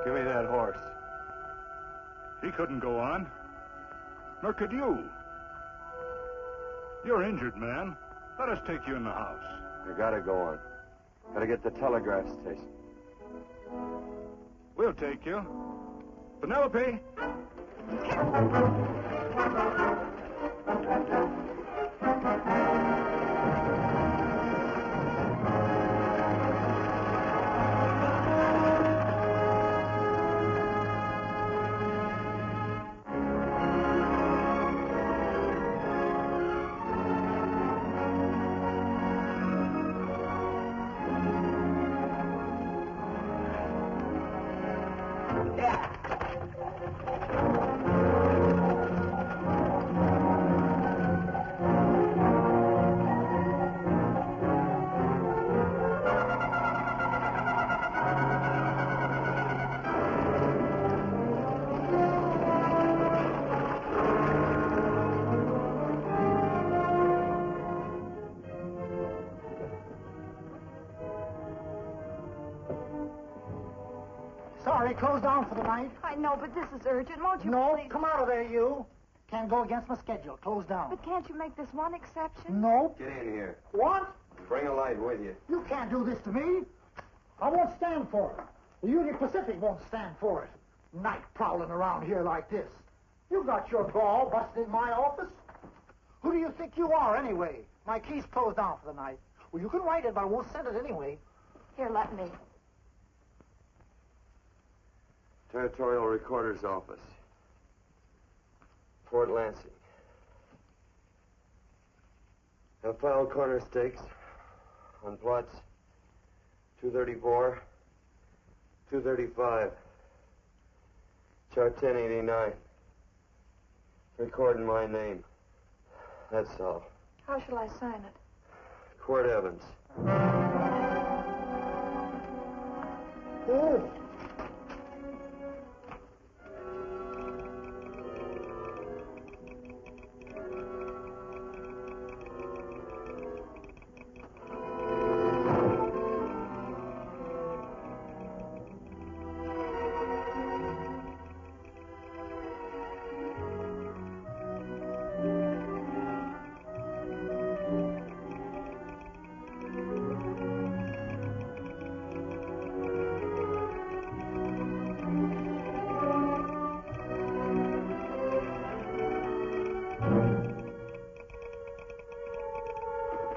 Give me that horse. He couldn't go on. Nor could you. You're injured, man. Let us take you in the house. You gotta go on. Gotta get to the telegraph station. We'll take you. Penelope! Sorry, closed down for the night. I know, but this is urgent. Won't you No, please? come out of there, you. Can't go against my schedule. Closed down. But can't you make this one exception? No. Get in here. What? Bring a light with you. You can't do this to me. I won't stand for it. The Union Pacific won't stand for it. Night prowling around here like this. You got your gall busting in my office. Who do you think you are, anyway? My key's closed down for the night. Well, you can write it, but I won't send it anyway. Here, let me. Territorial Recorder's Office. Fort Lansing. Have filed corner stakes on plots 234, 235, chart 1089. Recording my name. That's all. How shall I sign it? Quirt Evans. Oh.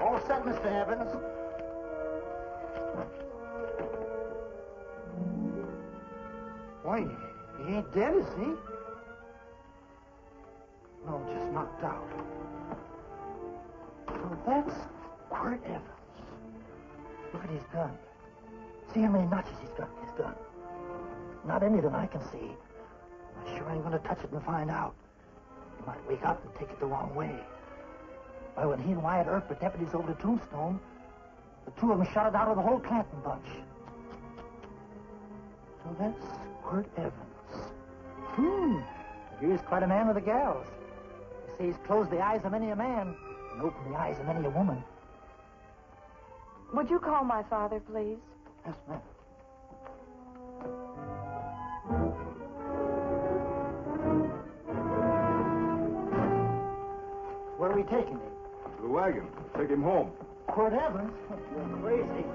All set, Mr. Evans. Why, he ain't dead, is he? No, just knocked out. So that's Quirt Evans. Look at his gun. See how many notches he's got in his gun. Not any that I can see. I sure ain't gonna touch it and find out. He might wake up and take it the wrong way. Why, when he and Wyatt Earp were deputies over to Tombstone, the two of them shot it out of the whole Clanton bunch. So that's Quirt Evans. He's quite a man with the gals. They say he's closed the eyes of many a man and opened the eyes of many a woman. Would you call my father, please? Yes, ma'am. Where are we taking him? The wagon. Take him home. Quirt Evans? You're crazy.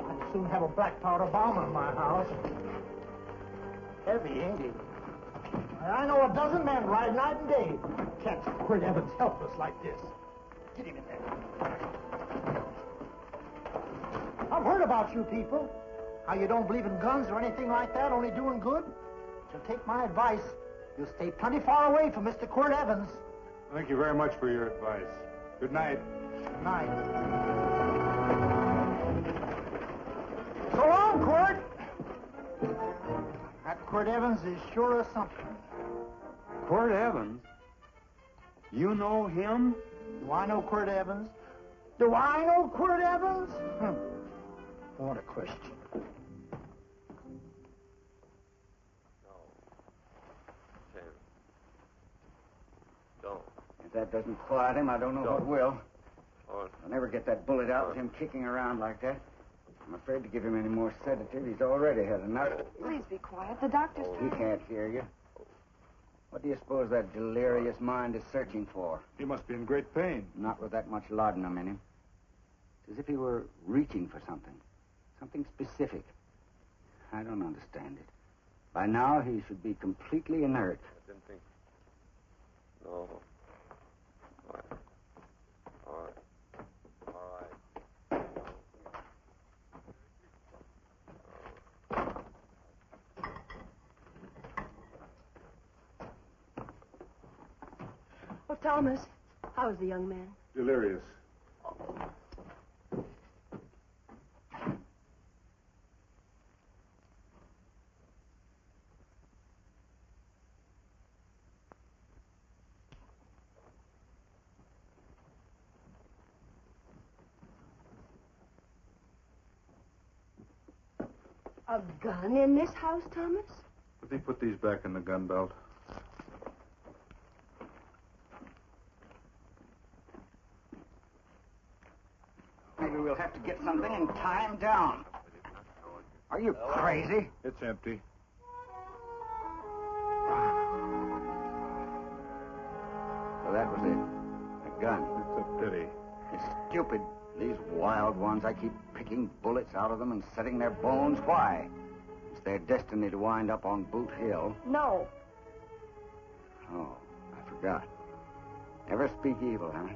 I'd soon have a black powder bomb in my house. Heavy, ain't he? I know a dozen men ride night and day. Catch Quirt Evans helpless like this. Get him in there. I've heard about you people. How you don't believe in guns or anything like that, only doing good. So take my advice. You'll stay plenty far away from Mr. Quirt Evans. Thank you very much for your advice. Good night. Good night. So long, Quirt. That Quirt Evans is sure of something. Quirt Evans? You know him? Do I know Quirt Evans? Do I know Quirt Evans? What a question. Don't. If that doesn't quiet him, I don't know what will. Oh. I'll never get that bullet out with him kicking around like that. I'm afraid to give him any more sedative. He's already had enough. Please be quiet. The doctor's He can't hear you. What do you suppose that delirious mind is searching for? He must be in great pain. Not with that much laudanum in him. It's as if he were reaching for something. Something specific. I don't understand it. By now, he should be completely inert. I didn't think... No. All right. All right. All right. Well, Thomas, how is the young man? Delirious. A gun in this house, Thomas? Let me put these back in the gun belt. Maybe we'll have to get something and tie him down. Are you crazy? It's empty. So that was it. A gun. It's a pity. It's stupid. These wild ones, I keep picking bullets out of them and setting their bones. Why? It's their destiny to wind up on Boot Hill. No. Oh, I forgot. Never speak evil, huh?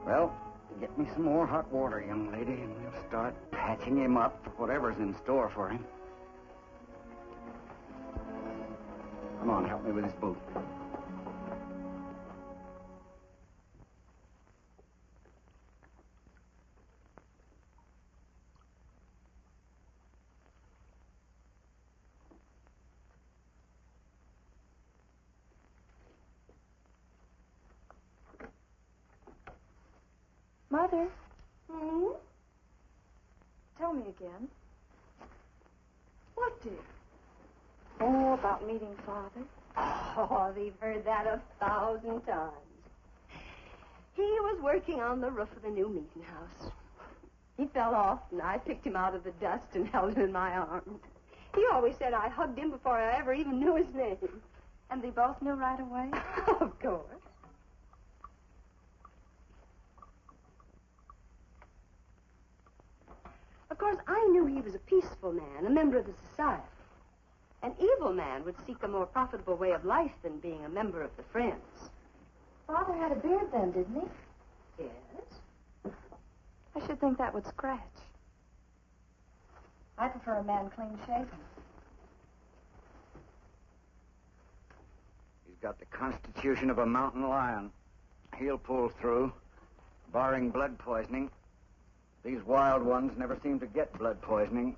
Well, get me some more hot water, young lady, and we'll start patching him up for whatever's in store for him. Come on, help me with his boot. Mother? Tell me again. What, dear? Oh, about meeting Father. Oh, they've heard that 1,000 times. He was working on the roof of the new meeting house. He fell off, and I picked him out of the dust and held him in my arms. He always said I hugged him before I ever even knew his name. And they both knew right away? Of course. Of course, I knew he was a peaceful man, a member of the society. An evil man would seek a more profitable way of life than being a member of the Friends. Father had a beard then, didn't he? Yes? I should think that would scratch. I prefer a man clean shaven. He's got the constitution of a mountain lion. He'll pull through, barring blood poisoning. These wild ones never seem to get blood poisoning,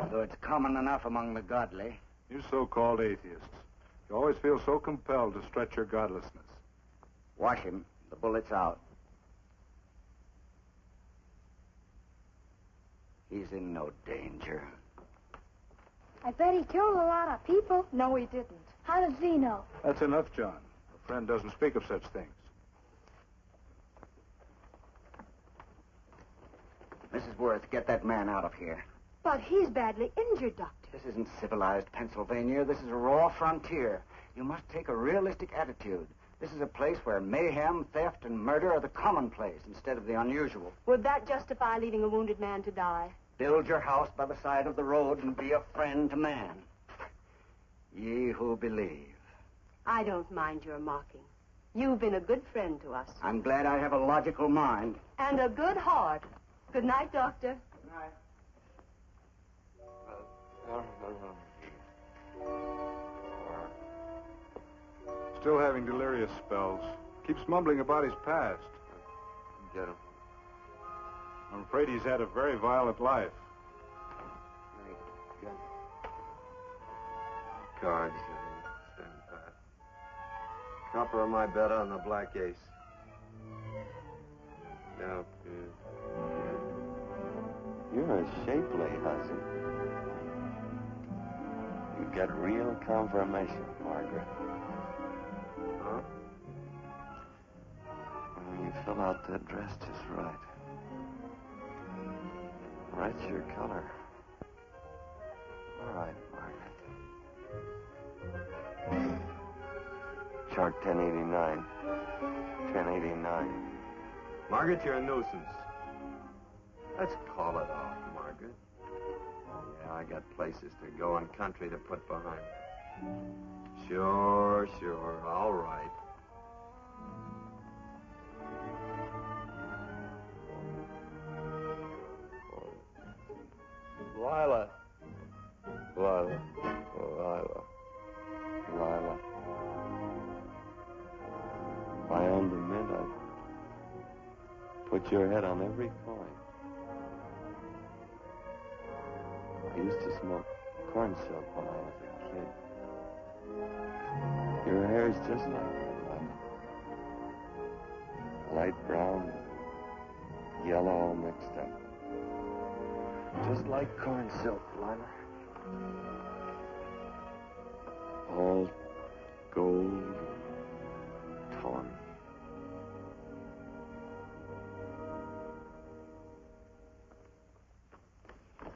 though it's common enough among the godly. You so-called atheists. You always feel so compelled to stretch your godlessness. Wash him. The bullet's out. He's in no danger. I bet he killed a lot of people. No, he didn't. How does he know? That's enough, John. A friend doesn't speak of such things. Mrs. Worth, get that man out of here. But he's badly injured, Doctor. This isn't civilized Pennsylvania. This is a raw frontier. You must take a realistic attitude. This is a place where mayhem, theft, and murder are the commonplace instead of the unusual. Would that justify leaving a wounded man to die? Build your house by the side of the road and be a friend to man. Ye who believe. I don't mind your mocking. You've been a good friend to us. I'm glad I have a logical mind. And a good heart. Good night, Doctor. Good night. Still having delirious spells. Keeps mumbling about his past. Get him. I'm afraid he's had a very violent life. Cards. Stand pat. Copper on my bet on the black ace. Now, you're a shapely hussy. You get real confirmation, Margaret. Huh? Well, you fill out that dress just right. That's your color. All right, Margaret. Chart 1089. 1089. Margaret, you're a nuisance. Let's call it off, Margaret. Yeah, I got places to go and country to put behind me. Sure. All right. Lila. If I owned a mint, I'd put your head on every coin. I used to smoke corn silk when I was a kid. Your hair's just like it, Lila. Light brown, yellow all mixed up. Just like corn silk, Lila. All gold, torn.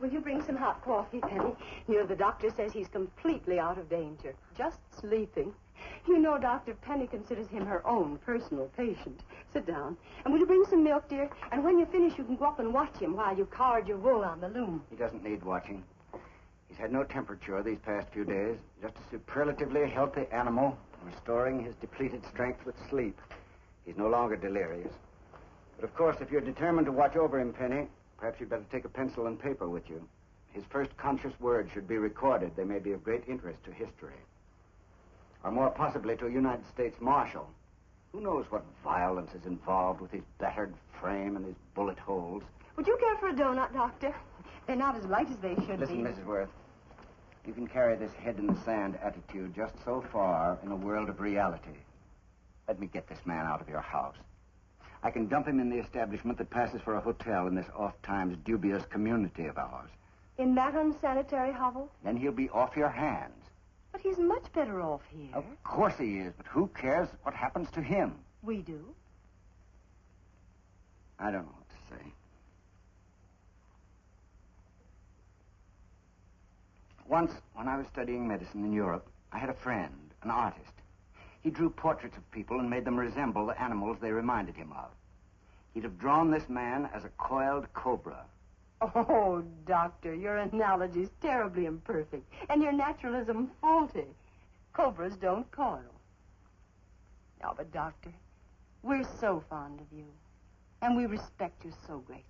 Will you bring some hot coffee, Penny? You know, the doctor says he's completely out of danger. Just sleeping. You know, Dr. Penny considers him her own personal patient. Sit down. And will you bring some milk, dear? And when you finish, you can go up and watch him while you card your wool on the loom. He doesn't need watching. He's had no temperature these past few days. Just a superlatively healthy animal, restoring his depleted strength with sleep. He's no longer delirious. But, of course, if you're determined to watch over him, Penny, perhaps you'd better take a pencil and paper with you. His first conscious words should be recorded. They may be of great interest to history. Or more possibly to a United States Marshal. Who knows what violence is involved with his battered frame and his bullet holes. Would you care for a donut, Doctor? They're not as light as they should Listen, be. Mrs. Worth. You can carry this head in the sand attitude just so far in a world of reality. Let me get this man out of your house. I can dump him in the establishment that passes for a hotel in this oft-times dubious community of ours. In that unsanitary hovel? Then he'll be off your hands. But he's much better off here. Of course he is, but who cares what happens to him? We do. I don't know what to say. Once, when I was studying medicine in Europe, I had a friend, an artist. He drew portraits of people and made them resemble the animals they reminded him of. He'd have drawn this man as a coiled cobra. Oh, Doctor, your analogy's terribly imperfect, and your naturalism faulty. Cobras don't coil. No, but, Doctor, we're so fond of you, and we respect you so greatly.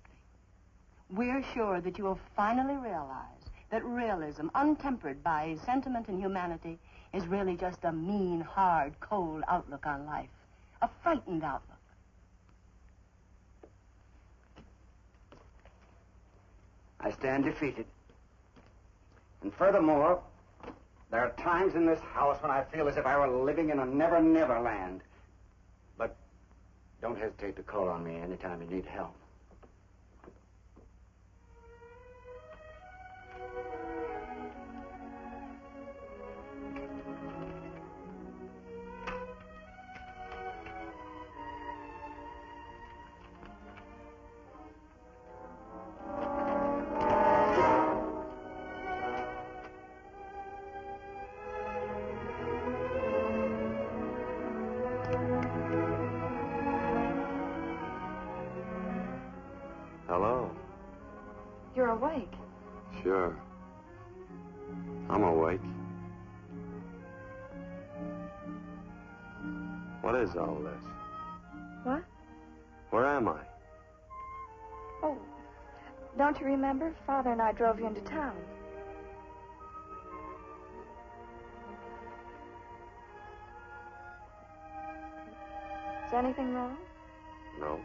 We're sure that you will finally realize that realism, untempered by sentiment and humanity, is really just a mean, hard, cold outlook on life. A frightened outlook. I stand defeated. And furthermore, there are times in this house when I feel as if I were living in a never-never land. But don't hesitate to call on me anytime you need help. Hello? You're awake. Sure. I'm awake. What is all this? What? Where am I? Oh, don't you remember? Father and I drove you into town. Is anything wrong? No.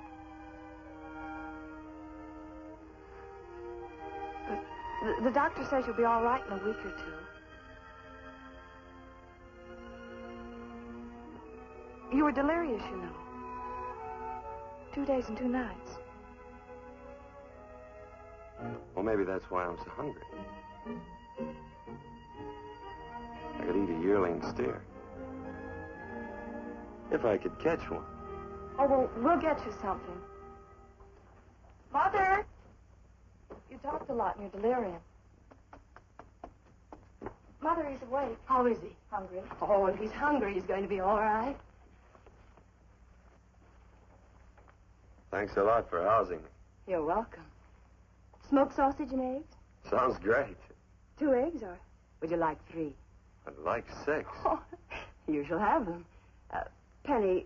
The doctor says you'll be all right in a week or two. You were delirious, you know. 2 days and 2 nights. Well, maybe that's why I'm so hungry. I could eat a yearling steer. If I could catch one. Oh, well, we'll get you something. Mother! It's talked a lot in your delirium. Mother, he's awake. How is he? Hungry. Oh, if he's hungry, he's going to be all right. Thanks a lot for housing me. You're welcome. Smoked sausage and eggs? Sounds great. 2 eggs, or would you like 3? I'd like 6. Oh, you shall have them. Penny,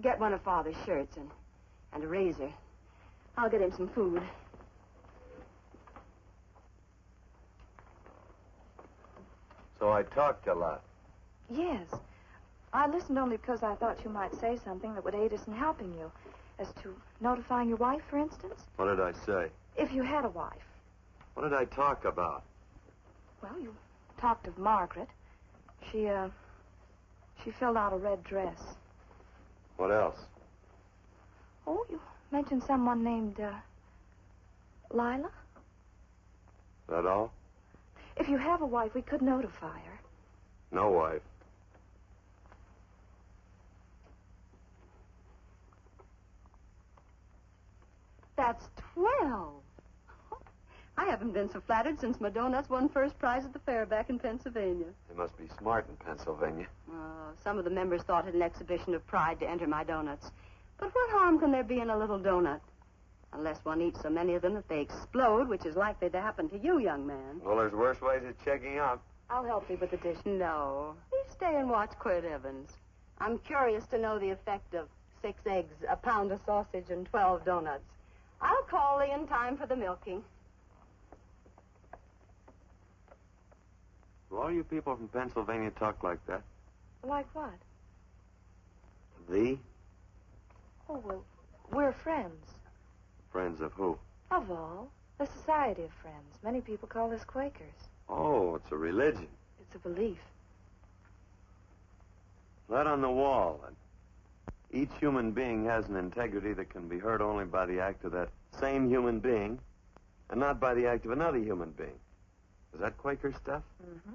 get one of Father's shirts and a razor. I'll get him some food. So I talked a lot. Yes. I listened only because I thought you might say something that would aid us in helping you. As to notifying your wife, for instance? What did I say? If you had a wife. What did I talk about? Well, you talked of Margaret. She filled out a red dress. What else? Oh, you mentioned someone named, Lila? That all? If you have a wife, we could notify her. No wife. That's 12. I haven't been so flattered since my donuts won first prize at the fair back in Pennsylvania. They must be smart in Pennsylvania. Some of the members thought it an exhibition of pride to enter my donuts. But what harm can there be in a little donut? Unless one eats so many of them that they explode, which is likely to happen to you, young man. Well, there's worse ways of checking up. I'll help you with the dish. No. You stay and watch Quirt Evans. I'm curious to know the effect of 6 eggs, a pound of sausage, and 12 donuts. I'll call Lee in time for the milking. Do all you people from Pennsylvania talk like that? Like what? Thee? Oh, well, we're friends. Friends of who? Of all. A society of friends. Many people call us Quakers. Oh, it's a religion. It's a belief. That on the wall. Each human being has an integrity that can be hurt only by the act of that same human being, and not by the act of another human being. Is that Quaker stuff? Mm-hmm.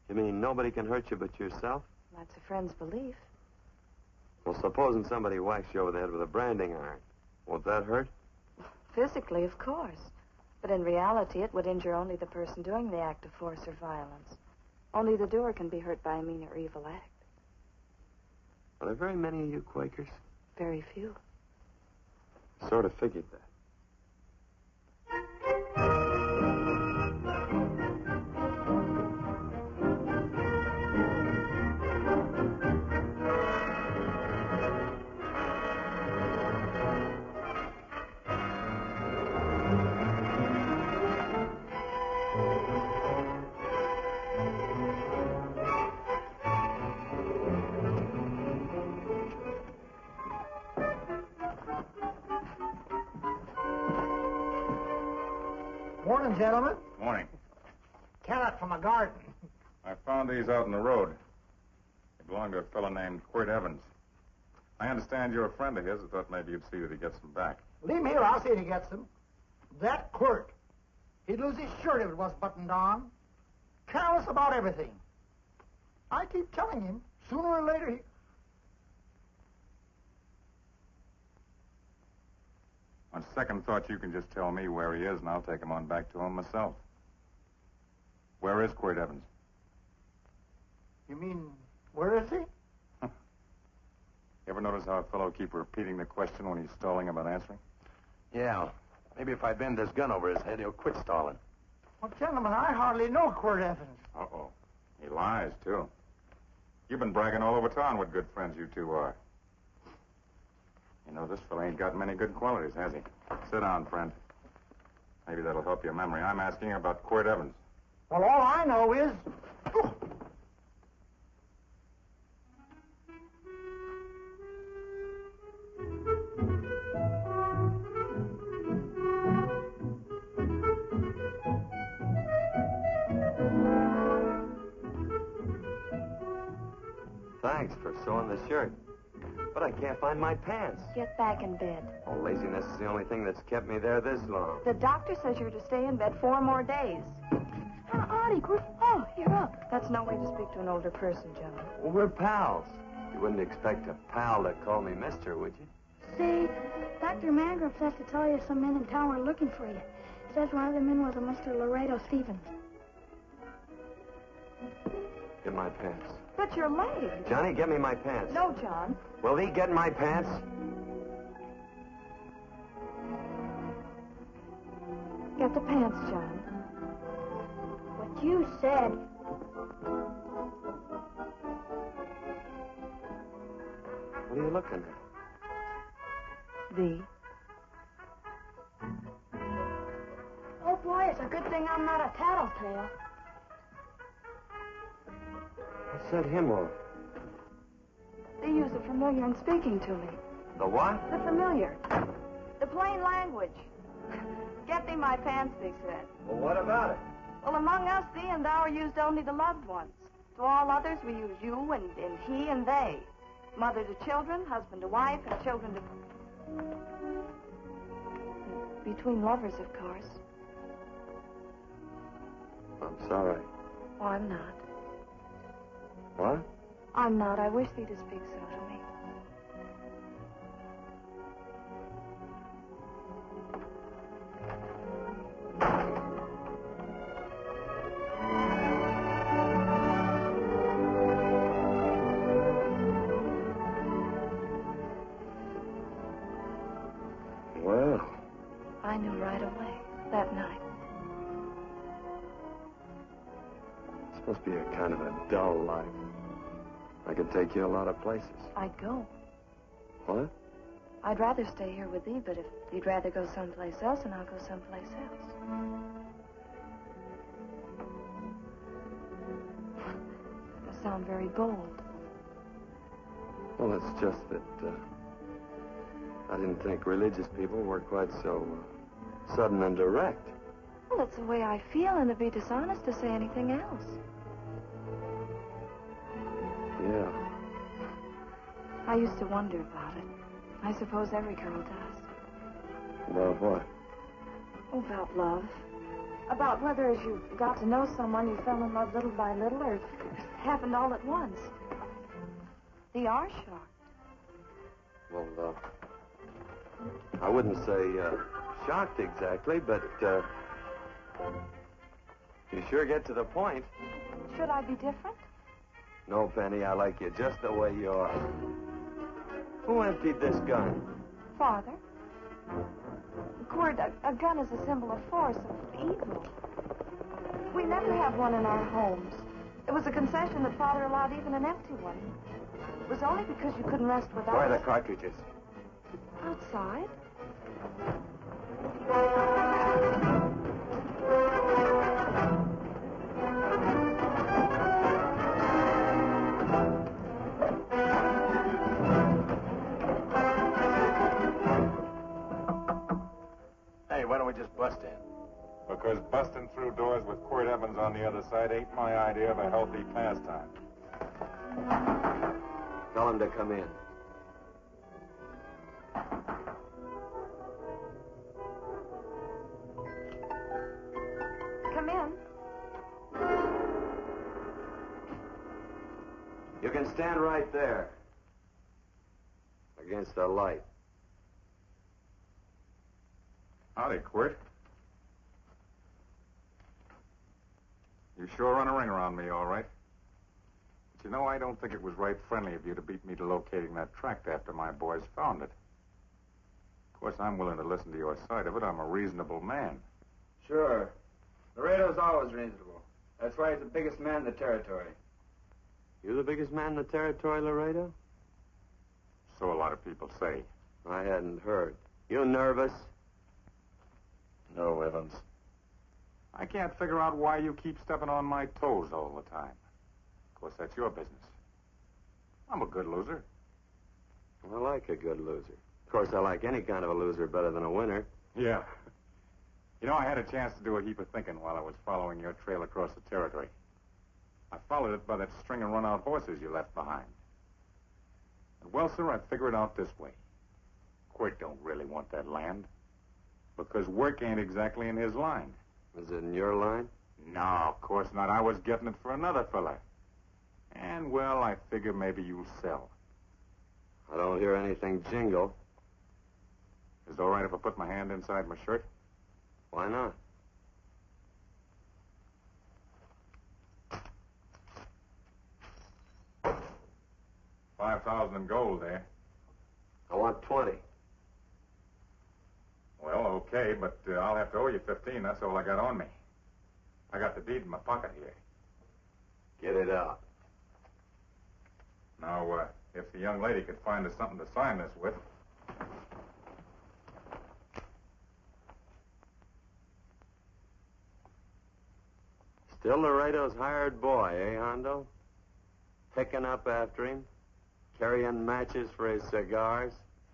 You mean nobody can hurt you but yourself? That's a friend's belief. Well, supposing somebody whacks you over the head with a branding iron. Won't that hurt? Physically, of course. But in reality, it would injure only the person doing the act of force or violence. Only the doer can be hurt by a mean or evil act. Are there very many of you Quakers? Very few. Sort of figured that. Morning, gentlemen. Morning. Carrot from a garden. I found these out in the road. They belong to a fellow named Quirt Evans. I understand you're a friend of his. I thought maybe you'd see that he gets them back. Leave him here. I'll see if he gets them. That Quirt. He'd lose his shirt if it was buttoned on. Careless about everything. I keep telling him, sooner or later he... On second thought, you can just tell me where he is, and I'll take him on back to him myself. Where is Quirt Evans? You mean, where is he? You ever notice how a fellow keeps repeating the question when he's stalling about answering? Yeah. Maybe if I bend this gun over his head, he'll quit stalling. Well, gentlemen, I hardly know Quirt Evans. Uh-oh. He lies, too. You've been bragging all over town what good friends you two are. You know, this fellow ain't got many good qualities, has he? Sit down, friend. Maybe that'll help your memory. I'm asking about Quirt Evans. Well, all I know is... Thanks for sewing the shirt. But I can't find my pants. Get back in bed. Oh, laziness is the only thing that's kept me there this long. The doctor says you're to stay in bed 4 more days. Howdy, Quirt. Oh, you're up. That's no way to speak to an older person, gentlemen. Well, we're pals. You wouldn't expect a pal to call me mister, would you? Say, Dr. Mangrove says to tell you some men in town are looking for you. Says one of the men was a Mr. Laredo Stevens. Get my pants. But your leg. Johnny, get me my pants. No, John. Will he get my pants? Get the pants, John. What you said. What are you looking at? V. Oh, boy, it's a good thing I'm not a tattletale. I said him or They use the familiar in speaking to me. the what? The familiar. The plain language. Get thee my pants, they said. Well, what about it? Well, among us, thee and thou are used only to loved ones. To all others, we use you and he and they. Mother to children, husband to wife, and children to... Between lovers, of course. I'm sorry. Oh, I'm not. What? I'm not. I wish thee to speak so to me. Well, I knew right away, that night. this must be a kind of a dull life. I could take you a lot of places. I'd go. What? I'd rather stay here with thee, but if you'd rather go someplace else, then I'll go someplace else. That must sound very bold. Well, it's just that I didn't think religious people were quite so sudden and direct. Well, it's the way I feel, and it'd be dishonest to say anything else. Yeah. I used to wonder about it. I suppose every girl does. About what? Oh, about love. About whether as you got to know someone, you fell in love little by little, or it happened all at once. They are shocked. Well, I wouldn't say shocked exactly, but you sure get to the point. Should I be different? No, Penny, I like you just the way you are. Who emptied this gun? Father? Quirt, a gun is a symbol of force, of evil. We never have one in our homes. It was a concession that Father allowed even an empty one. It was only because you couldn't rest without Where are it. the cartridges? Outside? Hey, why don't we just bust in? Because busting through doors with Quirt Evans on the other side ain't my idea of a healthy pastime. Tell him to come in. Come in. You can stand right there. Against the light. Howdy, Quirt. You sure run a ring around me, all right. But you know, I don't think it was right friendly of you to beat me to locating that tract after my boys found it. Of course, I'm willing to listen to your side of it. I'm a reasonable man. Sure. Laredo's always reasonable. That's why he's the biggest man in the territory. You the biggest man in the territory, Laredo? So a lot of people say. I hadn't heard. You nervous? No, Evans. I can't figure out why you keep stepping on my toes all the time. Of course, that's your business. I'm a good loser. I like a good loser. Of course, I like any kind of a loser better than a winner. Yeah. You know, I had a chance to do a heap of thinking while I was following your trail across the territory. I followed it by that string of run-out horses you left behind. And well, sir, I figure it out this way. Quirt don't really want that land. Because work ain't exactly in his line. Is it in your line? No, of course not. I was getting it for another fella. And, well, I figure maybe you'll sell. I don't hear anything jingle. Is it all right if I put my hand inside my shirt? Why not? 5,000 in gold there. I want 20. Well, okay, but I'll have to owe you 15. That's all I got on me. I got the deed in my pocket here. Get it out. Now, if the young lady could find us something to sign this with. Still Laredo's hired boy, eh, Hondo? Picking up after him, carrying matches for his cigars.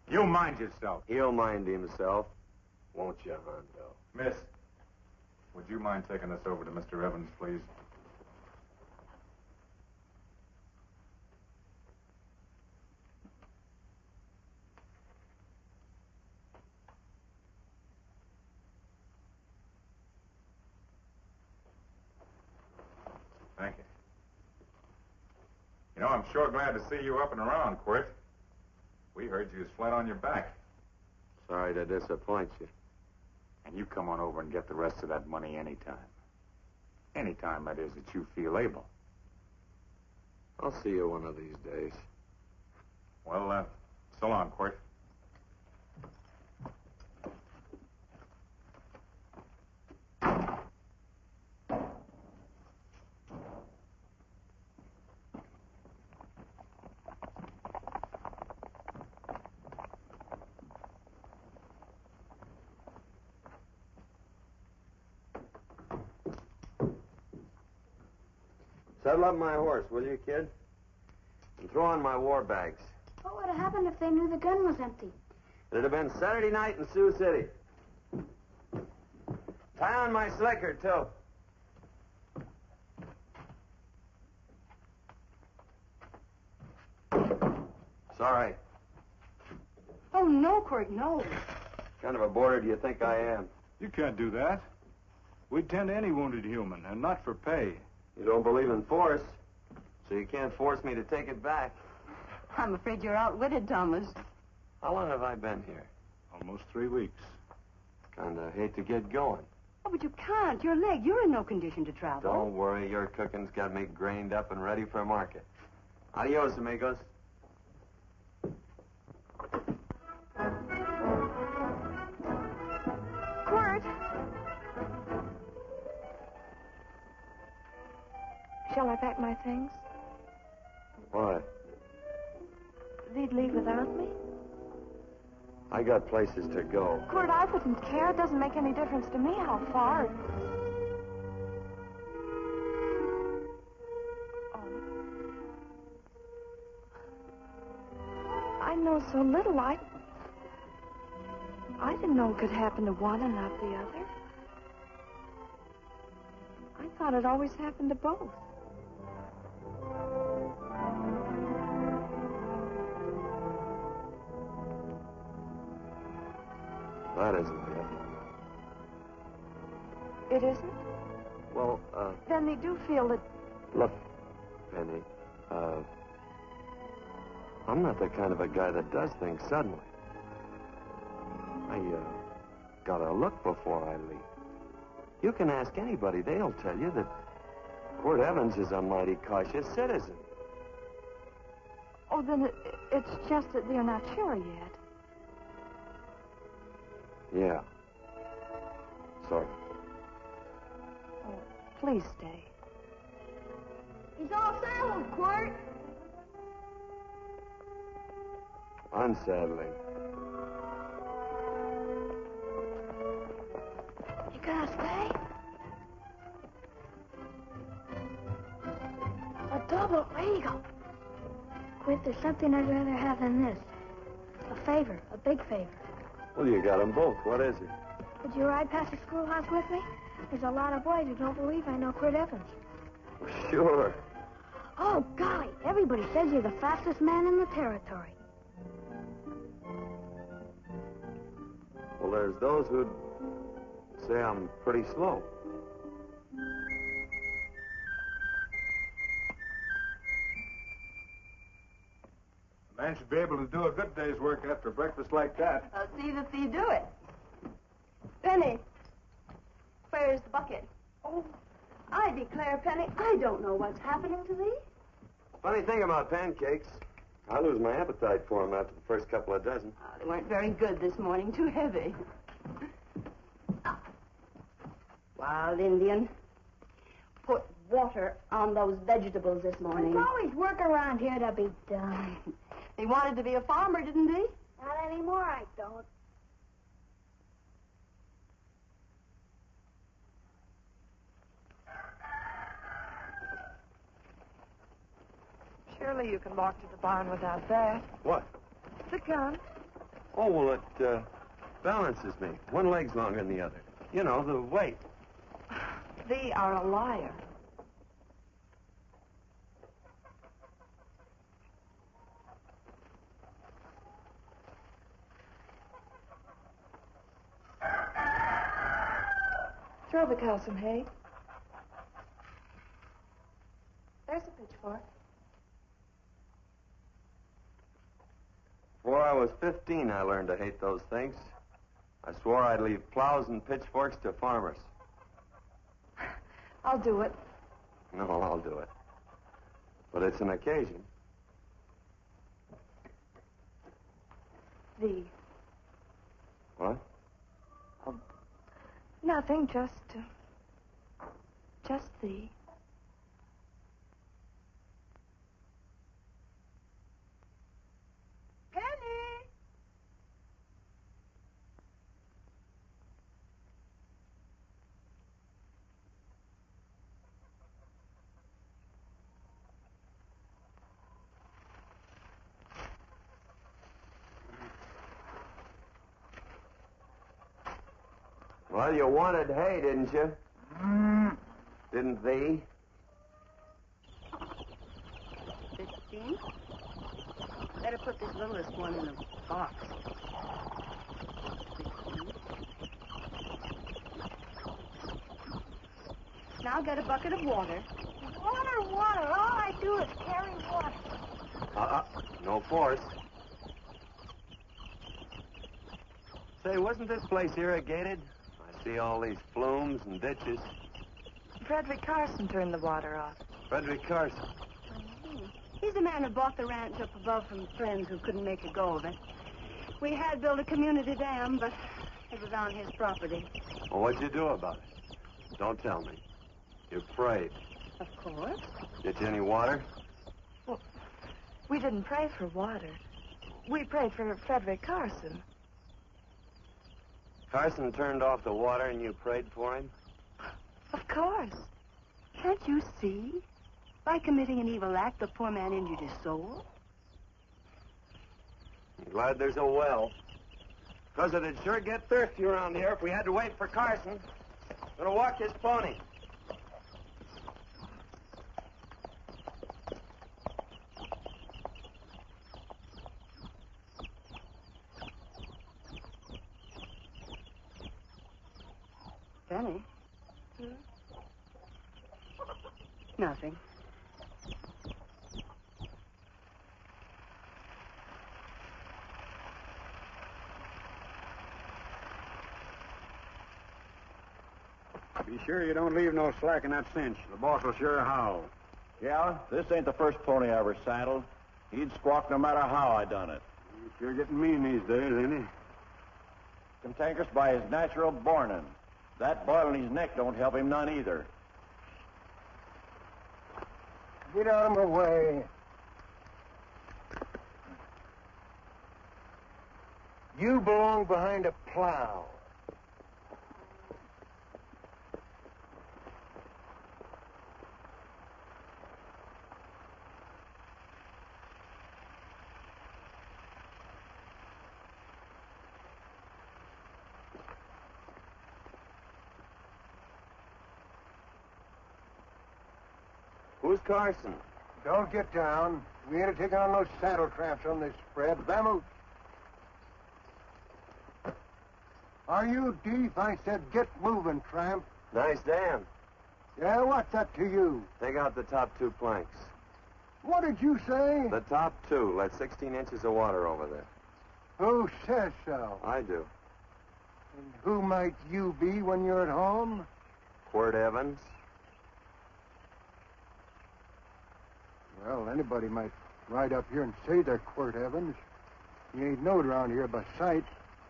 You mind yourself. He'll mind himself. Won't you, Hondo? Miss, would you mind taking this over to Mr. Evans, please? Thank you. You know, I'm sure glad to see you up and around, Quirt. We heard you was flat on your back. Sorry to disappoint you. And you come on over and get the rest of that money anytime. Anytime, that is, that you feel able. I'll see you one of these days. Well, so long, Quirt. Saddle up my horse, will you, kid? And throw on my war bags. What would have happened if they knew the gun was empty? It'd have been Saturday night in Sioux City. Tie on my slicker, too. Sorry. Oh, no, Quirt, no. What kind of a boarder do you think I am? You can't do that. We'd tend to any wounded human, and not for pay. You don't believe in force, so you can't force me to take it back. I'm afraid you're outwitted, Thomas. How long have I been here? Almost 3 weeks. Kinda hate to get going. Oh, but you can't. Your leg, you're in no condition to travel. Don't worry, your cooking's got me grained up and ready for market. Adios, amigos. Quirt. Shall I pack my things? Why? They'd leave without me? I got places to go. Quirt, I wouldn't care. It doesn't make any difference to me how far. Oh. I know so little. I didn't know it could happen to one and not the other. I thought it always happened to both. That isn't it. It isn't? Well, Then they do feel that... look, Penny, I'm not the kind of a guy that does things suddenly. I, gotta look before I leave. You can ask anybody. They'll tell you that Quirt Evans is a mighty cautious citizen. Oh, then it's just that they're not sure yet. Yeah. Sort of. Oh, please stay. He's all saddled, Quirt. Unsaddling. You gonna stay? A double eagle. Quit, there's something I'd rather have than this. A favor, a big favor. Well, you got them both. What is it? Would you ride past the schoolhouse with me? There's a lot of boys who don't believe I know Quirt Evans. Sure. Oh, golly, everybody says you're the fastest man in the territory. Well, there's those who'd say I'm pretty slow. A man should be able to do a good day's work after breakfast like that. I'll see that you do it. Penny, where's the bucket? Oh, I declare, Penny, I don't know what's happening to thee. Funny thing about pancakes. I lose my appetite for them after the first couple of dozen. They weren't very good this morning. Too heavy. Wild Indian. Put water on those vegetables this morning. There's always work around here to be done. He wanted to be a farmer, didn't he? Not anymore, I don't. Surely you can walk to the barn without that. What? The gun. Oh, well, it balances me. One leg's longer than the other. You know, the weight. Thee are a liar. Throw the cow some hay. There's a pitchfork. Before I was 15, I learned to hate those things. I swore I'd leave plows and pitchforks to farmers. I'll do it. No, I'll do it. But it's an occasion. Thee. What? Oh, nothing, just thee. Penny! Well, you wanted hay, didn't you? Didn't thee? 15? Better put this littlest one in a box. 16. Now get a bucket of water. Water, water. All I do is carry water. No force. Say, wasn't this place irrigated? I see all these flumes and ditches. Frederick Carson turned the water off. Frederick Carson. He's the man who bought the ranch up above from friends who couldn't make a go of it. We had built a community dam, but it was on his property. Well, what'd you do about it? Don't tell me. You prayed. Of course. Get you any water? Well, we didn't pray for water. We prayed for Frederick Carson. Carson turned off the water and you prayed for him? Of course. Can't you see? By committing an evil act, the poor man injured his soul. I'm glad there's a well. Because it'd sure get thirsty around here if we had to wait for Carson. Gonna walk his pony. Benny? Nothing. Be sure you don't leave no slack in that cinch. The boss will sure howl. Yeah, this ain't the first pony I ever saddled. He'd squawk no matter how I done it. He's sure getting mean these days, ain't he? Cantankerous by his natural bornin'. That boil in his neck don't help him none either. Get out of my way. You belong behind a plow. Who's Carson? Don't get down. We ain't taking on no saddle traps on this spread. Vamoose. Are you deep? I said get moving, tramp. Nice dam. Yeah, what's that to you? Take out the top 2 planks. What did you say? The top 2. Let 16 inches of water over there. Who says so? I do. And who might you be when you're at home? Quirt Evans. Well, anybody might Ride up here and say they're Quirt Evans. He ain't knowed around here by sight.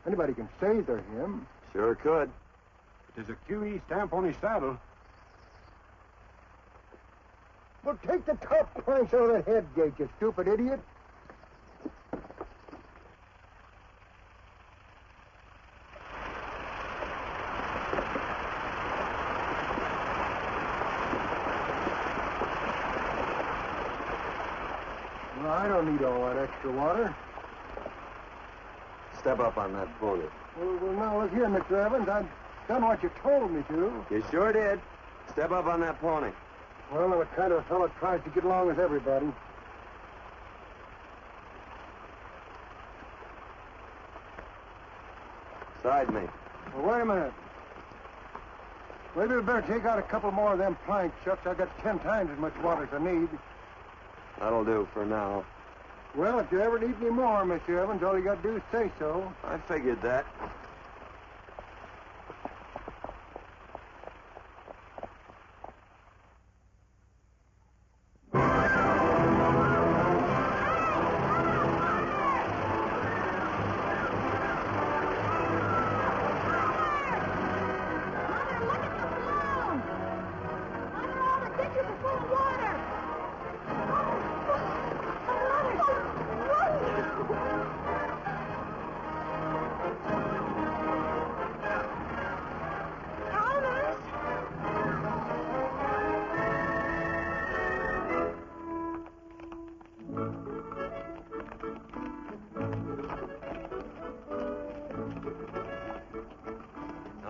Anybody can say they're him. Sure could. There's a QE stamp on his saddle. Well, take the top planks out of that head gate, you stupid idiot. Well, I don't need all that extra water. Step up on that pony. Well, now, look here, Mr. Evans. I've done what you told me to. You sure did. Step up on that pony. Well, I'm the kind of fellow tries to get along with everybody. Side me. Well, wait a minute. Maybe we better take out a couple more of them planks, Chucks. I got 10 times as much water as I need. That'll do for now. Well, if you ever need any more, Mr. Evans, all you got to do is say so. I figured that.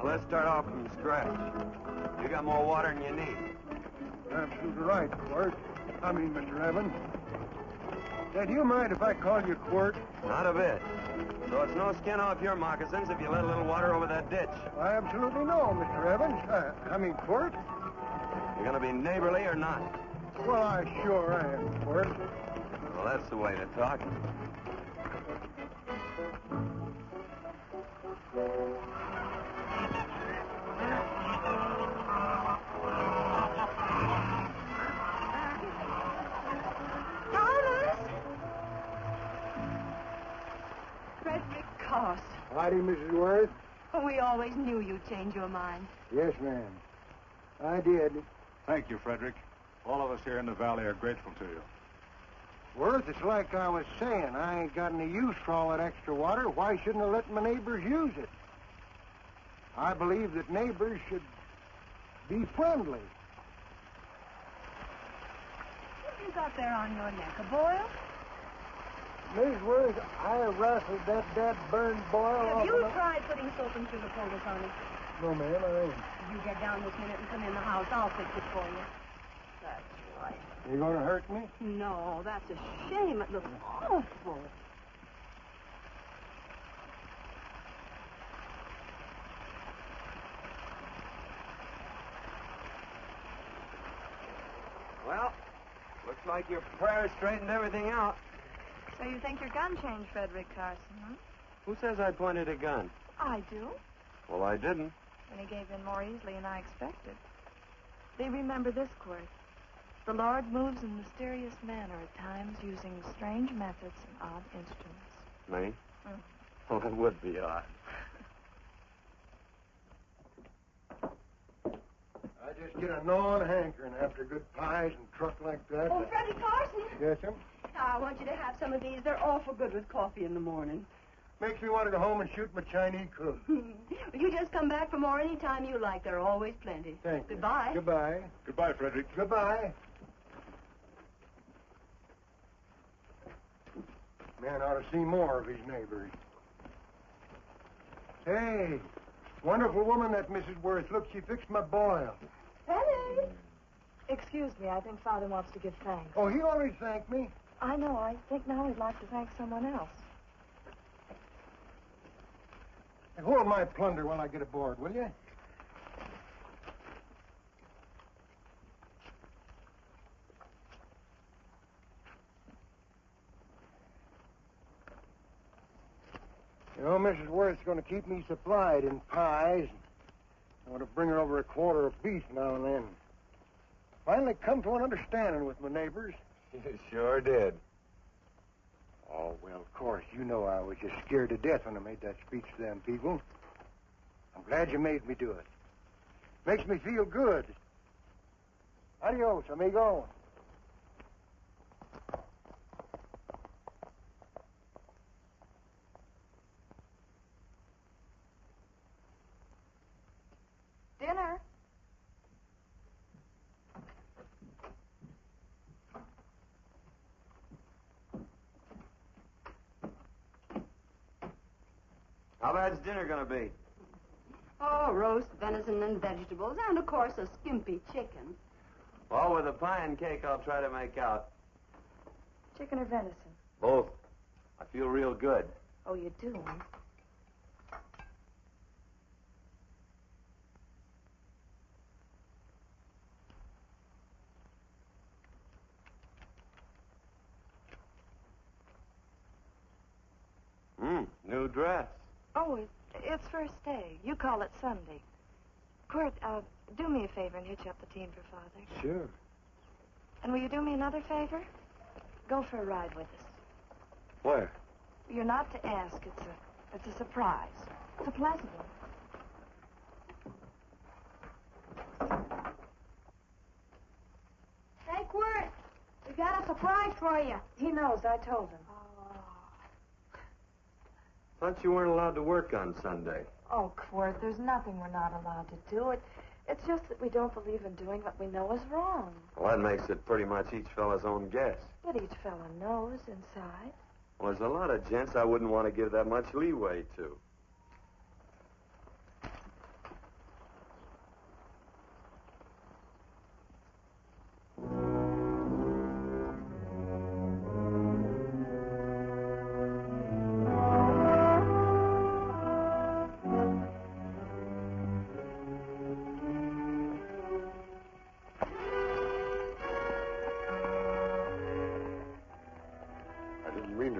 Let's start off from scratch. You got more water than you need. Absolutely right, Quirt. Mr. Evans. Say, do you mind if I call you Quirt? Not a bit. So it's no skin off your moccasins if you let a little water over that ditch. I absolutely know, Mr. Evans. Quirt. You gonna be neighborly or not? Well, I sure am, Quirt. Well, that's the way to talk. Howdy, Mrs. Worth. We always knew you'd change your mind. Yes, ma'am. I did. Thank you, Frederick. All of us here in the valley are grateful to you. Worth, it's like I was saying. I ain't got any use for all that extra water. Why shouldn't I let my neighbors use it? I believe that neighbors should be friendly. What you got there on your neck? A boil? Miss Worth, I wrestled that burned boil off. Have you tried putting soap and sugar poultice on it? No, ma'am, I ain't. You get down this minute and come in the house. I'll fix it for you. That's right. You gonna hurt me? No, that's a shame. It looks awful. Well, looks like your prayers straightened everything out. So you think your gun changed Frederick Carson, huh? Who says I pointed a gun? I do. Well, I didn't. And he gave in more easily than I expected. They remember this, Quirt. The Lord moves in mysterious manner at times, using strange methods and odd instruments. Me? Well, it would be odd. I just get a gnawing hankering after good pies and truck like that. Oh, Freddie Carson. Yes, ma'am? I want you to have some of these. They're awful good with coffee in the morning. Makes me want to go home and shoot my Chinese cook. You just come back for more any time you like. There are always plenty. Thank you. Goodbye. Goodbye. Goodbye, Frederick. Goodbye. Man ought to see more of his neighbors. Hey, wonderful woman, that Mrs. Worth. Look, she fixed my boil. Penny. Excuse me, I think Father wants to give thanks. Oh, he already thanked me. I know. I think now he'd like to thank someone else. Hey, hold my plunder while I get aboard, will you? You know, Mrs. Worth's going to keep me supplied in pies. I want to bring her over a quarter of beef now and then. Finally come to an understanding with my neighbors. You sure did. Oh, well, of course. You know I was just scared to death when I made that speech to them people. I'm glad you made me do it. Makes me feel good. Adios, amigo. Dinner. How bad's dinner gonna be? Oh, roast venison and vegetables, and, of course, a skimpy chicken. Well, with a pie and cake, I'll try to make out. Chicken or venison? Both. I feel real good. Oh, you do, huh? New dress. Oh, it's first day. You call it Sunday. Quirt, do me a favor and hitch up the team for Father. Sure. And will you do me another favor? Go for a ride with us. Where? You're not to ask. It's a surprise. It's a pleasant one. Hey, Quirt, we got a surprise for you. He knows. I told him. Thought you weren't allowed to work on Sunday. Oh, Quirt, there's nothing we're not allowed to do. It's just that we don't believe in doing what we know is wrong. Well, that makes it pretty much each fella's own guess. But each fella knows inside. Well, there's a lot of gents I wouldn't want to give that much leeway to.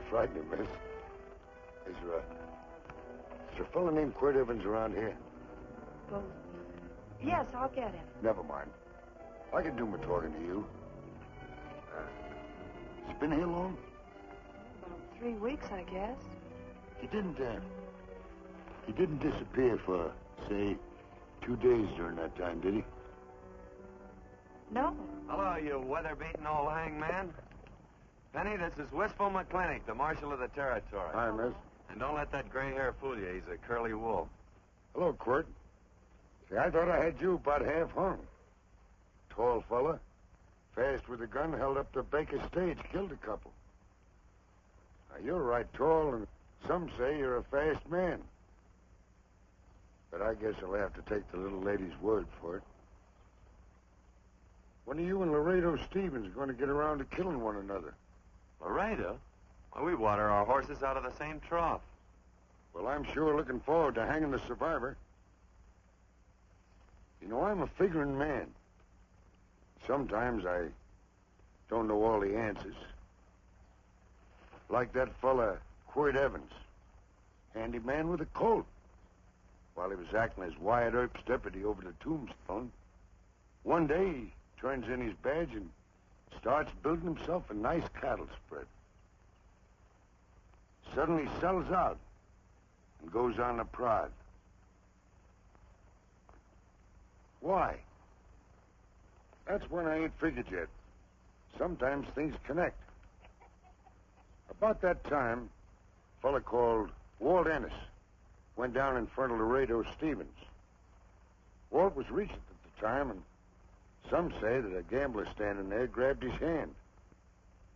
Frighten him, miss. Is there a fellow named Quirt Evans around here? Well, yes, I'll get him. Never mind. I can do my talking to you. He's been here long? About 3 weeks, I guess. He didn't disappear for, say, 2 days during that time, did he? No. Hello, you weather-beaten old hangman. Penny, this is Wistful McClintock, the Marshal of the Territory. Hi, miss. And don't let that gray hair fool you. He's a curly wolf. Hello, Quirt. See, I thought I had you about half hung. Tall fella, fast with a gun, held up the Baker stage, killed a couple. Now, you're right tall, and some say you're a fast man. But I guess I'll have to take the little lady's word for it. When are you and Laredo Stevens going to get around to killing one another? Laredo? Well, we water our horses out of the same trough. Well, I'm sure looking forward to hanging the survivor. You know, I'm a figuring man. Sometimes I don't know all the answers. Like that fella, Quirt Evans. Handy man with a Colt. While he was acting as Wyatt Earp's deputy over the tombstone, one day he turns in his badge and starts building himself a nice cattle spread. Suddenly sells out and goes on a prod. Why? That's when I ain't figured yet. Sometimes things connect. About that time, a fella called Walt Ennis went down in front of Laredo Stevens. Walt was regent at the time, and some say that a gambler standing there grabbed his hand.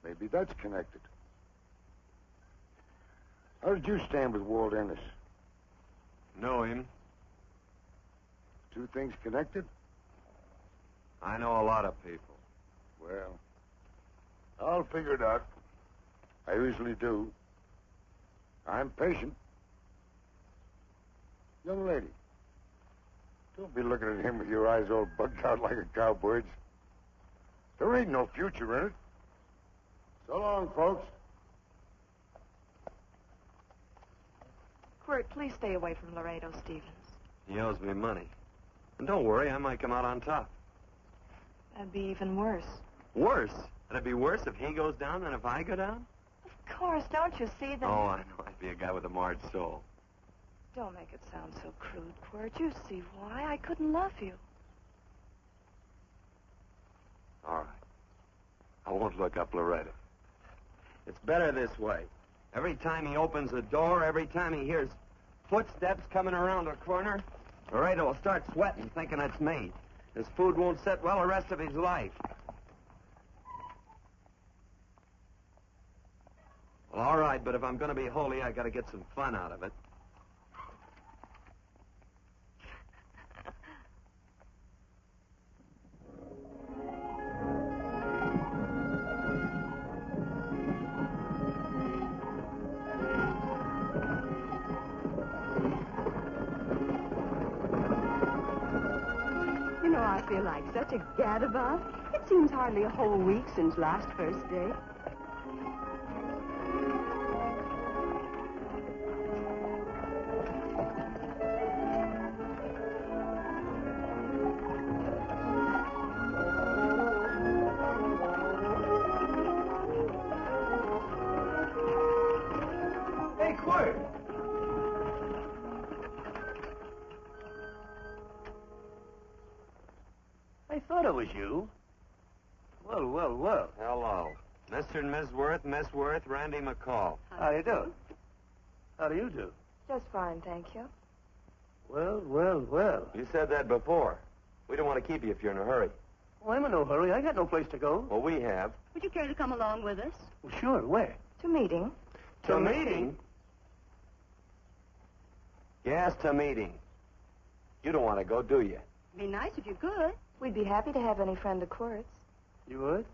Maybe that's connected. How did you stand with Walt Ennis? Know him. Two things connected? I know a lot of people. Well, I'll figure it out. I usually do. I'm patient. Young lady, don't be looking at him with your eyes all bugged out like a cowbird's. There ain't no future in it. So long, folks. Quirt, please stay away from Laredo Stevens. He owes me money. And don't worry, I might come out on top. That'd be even worse. Worse? It'd be worse if he goes down than if I go down? Of Of course, don't you see that... Oh, I know. I'd be a guy with a marred soul. Don't make it sound so crude, Quirt. You see why. I couldn't love you. All right. I won't look up Laredo. It's better this way. Every time he opens the door, every time he hears footsteps coming around a corner, Laredo will start sweating, thinking it's me. His food won't sit well the rest of his life. Well, all right, but if I'm going to be holy, I got to get some fun out of it. You know, I feel like such a gadabout. It seems hardly a whole week since last first day. Hey, Quirt! I thought it was you. Well, well, well. Hello. Mr. and Miss Worth, Randy McCall. How you do? How do you do? Just fine, thank you. Well, well, well. You said that before. We don't want to keep you if you're in a hurry. Well, I'm in no hurry. I got no place to go. Well, we have. Would you care to come along with us? Well, sure. Where? To meeting. To meeting? Yes, to meeting. You don't want to go, do you? Be nice if you could. We'd be happy to have any friend of Quirt's. You would?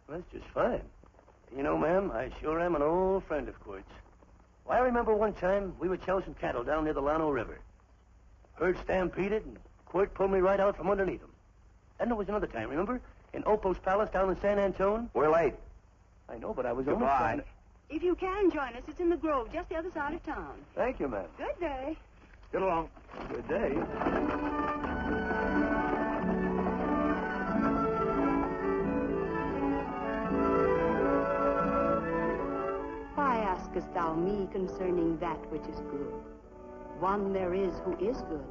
Well, that's just fine. You know, ma'am, I sure am an old friend of Quirt's. Well, I remember one time we were chasing cattle down near the Llano River. Herd stampeded, and Quirt pulled me right out from underneath him. Then there was another time, remember? In Opo's Palace down in San Antone? We're late. I know, but I was Goodbye. almost trying to... If you can join us, it's in the Grove, just the other side of town. Thank you, ma'am. Good day. Get along. Good day. Why askest thou me concerning that which is good? One there is who is good.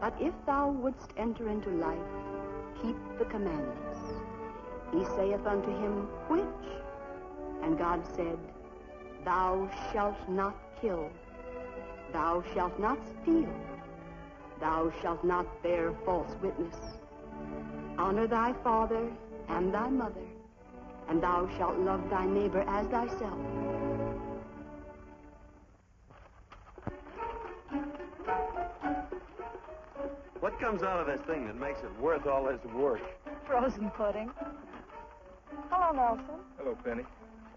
But if thou wouldst enter into life, keep the commandments. He saith unto him, which? And God said, Thou shalt not kill. Thou shalt not steal. Thou shalt not bear false witness. Honor thy father and thy mother, and thou shalt love thy neighbor as thyself. What comes out of this thing that makes it worth all this work? Frozen pudding. Hello, Nelson. Hello, Penny.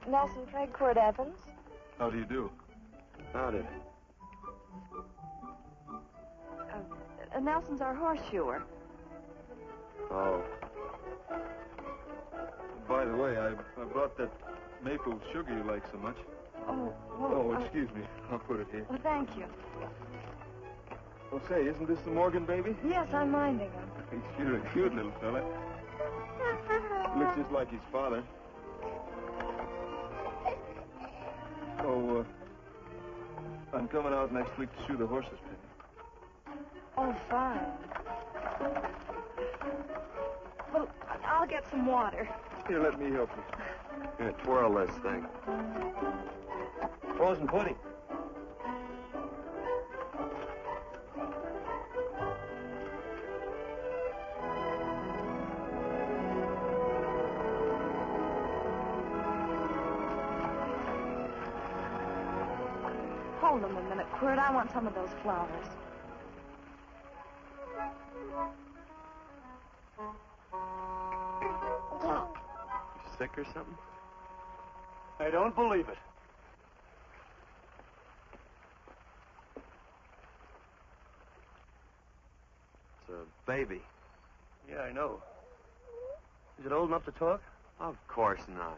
Nelson Craig, Quirt Evans. How do you do? Howdy. Nelson's our horseshoer. Oh. By the way, I brought that maple sugar you like so much. Oh, Oh, excuse me. I'll put it here. Well, thank you. Well, say, isn't this the Morgan baby? Yes, I'm minding him. He's sure a cute little fella. Looks just like his father. Oh, I'm coming out next week to shoe the horses, Penny. Oh, fine. Well, I'll get some water. Here, let me help you. Here, twirl this thing. Frozen pudding. Hold them a minute, Quirt. I want some of those flowers. Sick or something? I don't believe it. It's a baby. Yeah, I know. Is it old enough to talk? Of course not.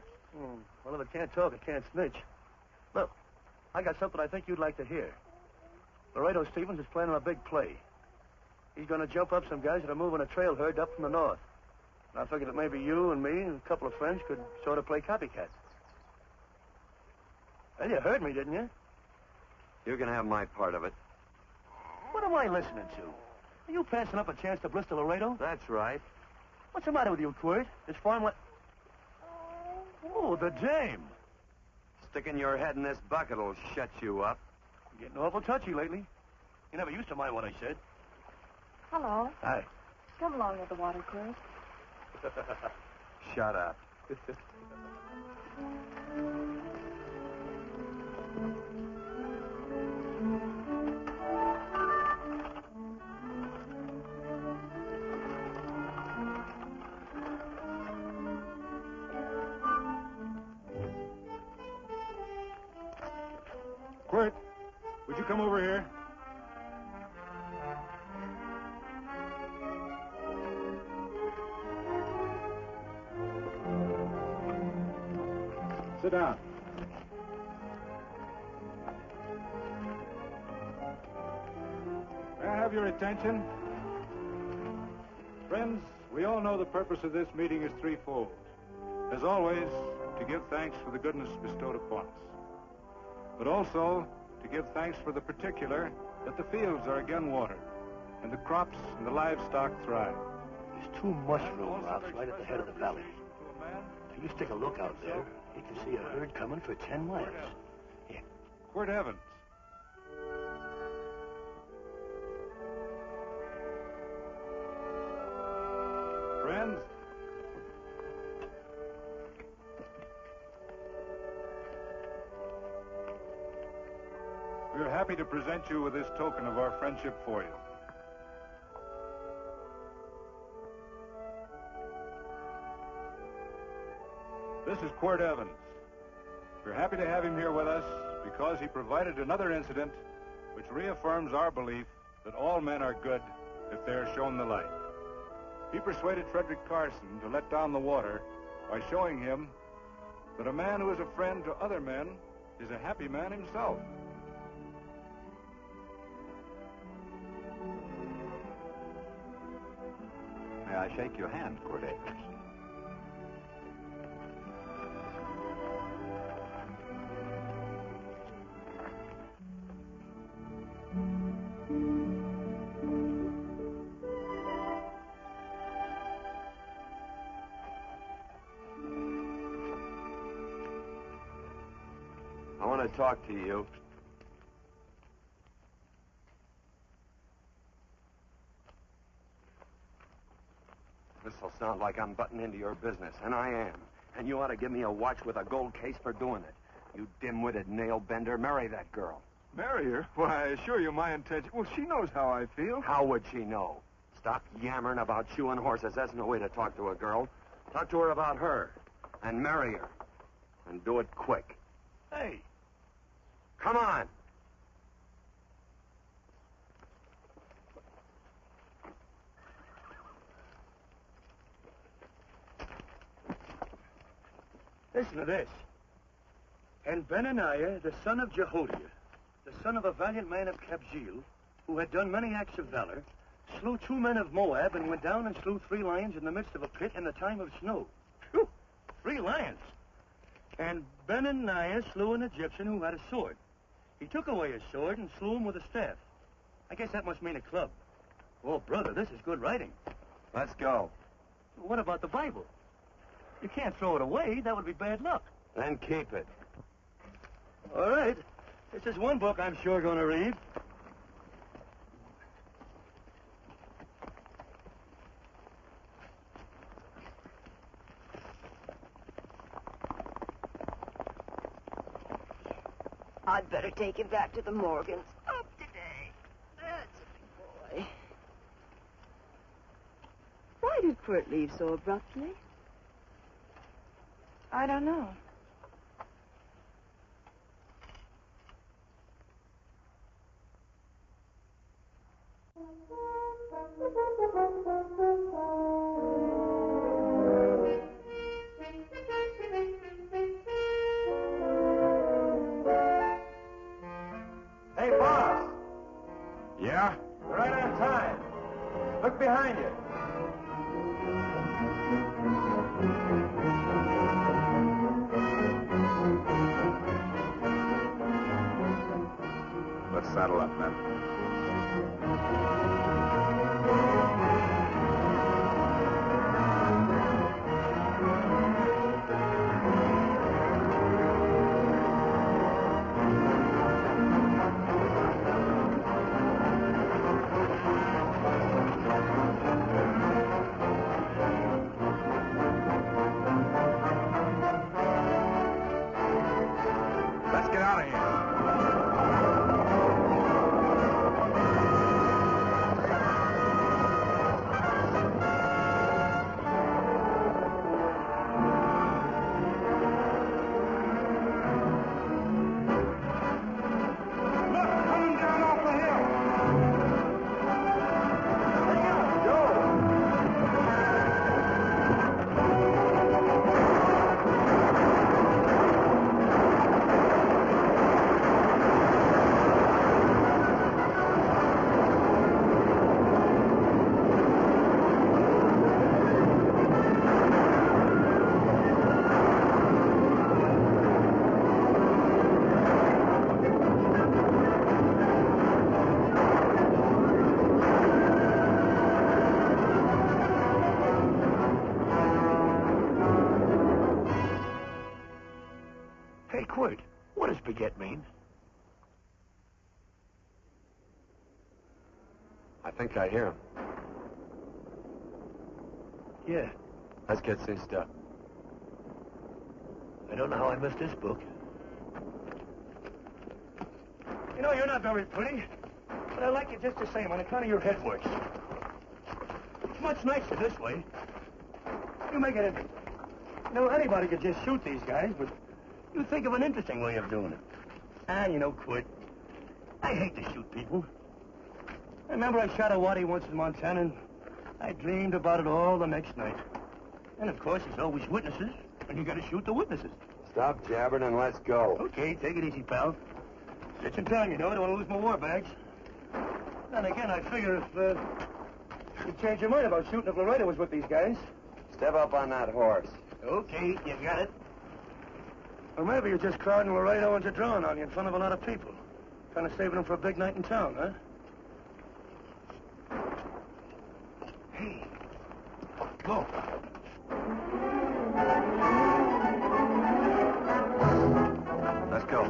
Well, if it can't talk, it can't snitch. Look, I got something I think you'd like to hear. Laredo Stevens is planning a big play. He's going to jump up some guys that are moving a trail herd up from the north. And I figured that maybe you and me and a couple of friends could sort of play copycat. Well, you heard me, didn't you? You can have my part of it. What am I listening to? Are you passing up a chance to blister Laredo? That's right. What's the matter with you, Quirt? This farm what? Oh, the dame. Sticking your head in this bucket will shut you up. You're getting awful touchy lately. You never used to mind what I said. Hello. Hi. Come along with the water, Quirt. Shut up. Quirt, would you come over here? Sit down. May I have your attention? Friends, we all know the purpose of this meeting is threefold. As always, to give thanks for the goodness bestowed upon us, but also to give thanks for the particular that the fields are again watered, and the crops and the livestock thrive. There's two mushroom rocks right at the head of the valley. If you stick a look out there, you can see a herd coming for 10 miles. Here. Quirt Evans. Friends, we are happy to present you with this token of our friendship for you. This is Quirt Evans. We're happy to have him here with us because he provided another incident which reaffirms our belief that all men are good if they are shown the light. He persuaded Frederick Carson to let down the water by showing him that a man who is a friend to other men is a happy man himself. May I shake your hand, Quirt Evans? I want to talk to you. This'll sound like I'm butting into your business, and I am. And you ought to give me a watch with a gold case for doing it. You dim-witted nail-bender, marry that girl. Marry her? Why, I assure you my intention... Well, she knows how I feel. How would she know? Stop yammering about shoeing horses. That's no way to talk to a girl. Talk to her about her. And marry her. And do it quick. Hey. Come on. Listen to this. And Benaniah, the son of Jehoiada, the son of a valiant man of Kabzeel, who had done many acts of valor, slew 2 men of Moab and went down and slew 3 lions in the midst of a pit in the time of snow. Whew, 3 lions. And Benaniah slew an Egyptian who had a sword. He took away his sword and slew him with a staff. I guess that must mean a club. Oh, brother, this is good writing. Let's go. What about the Bible? You can't throw it away. That would be bad luck. Then keep it. All right. This is one book I'm sure going to read. I'd better take him back to the Morgans. Up today. That's a big boy. Why did Quirt leave so abruptly? I don't know. Hey, boss. Yeah? You're right on time. Look behind you. Saddle up, men. Let's get out of here. Hey, Quirt, what does baguette mean? I think I hear him. Yeah, Let's get cinched up. I don't know how I missed this book. You know, you're not very pretty, but I like you just the same on account of your head works. It's much nicer this way. You make it interesting. You know, anybody could just shoot these guys, but you think of an interesting way of doing it. And you know, Quirt, I hate to shoot people. I remember I shot a waddy once in Montana, and I dreamed about it all the next night. And of course, there's always witnesses, and you gotta shoot the witnesses. Stop jabbering and let's go. Okay, take it easy, pal. It's in time, you know. I don't want to lose my war bags. Then again, I figure if you'd change your mind about shooting if Loretta was with these guys. Step up on that horse. Okay, you got it. Or maybe you're just crowding Laredo into drawing on you in front of a lot of people. Kind of saving them for a big night in town, huh? Hey, go. Let's go.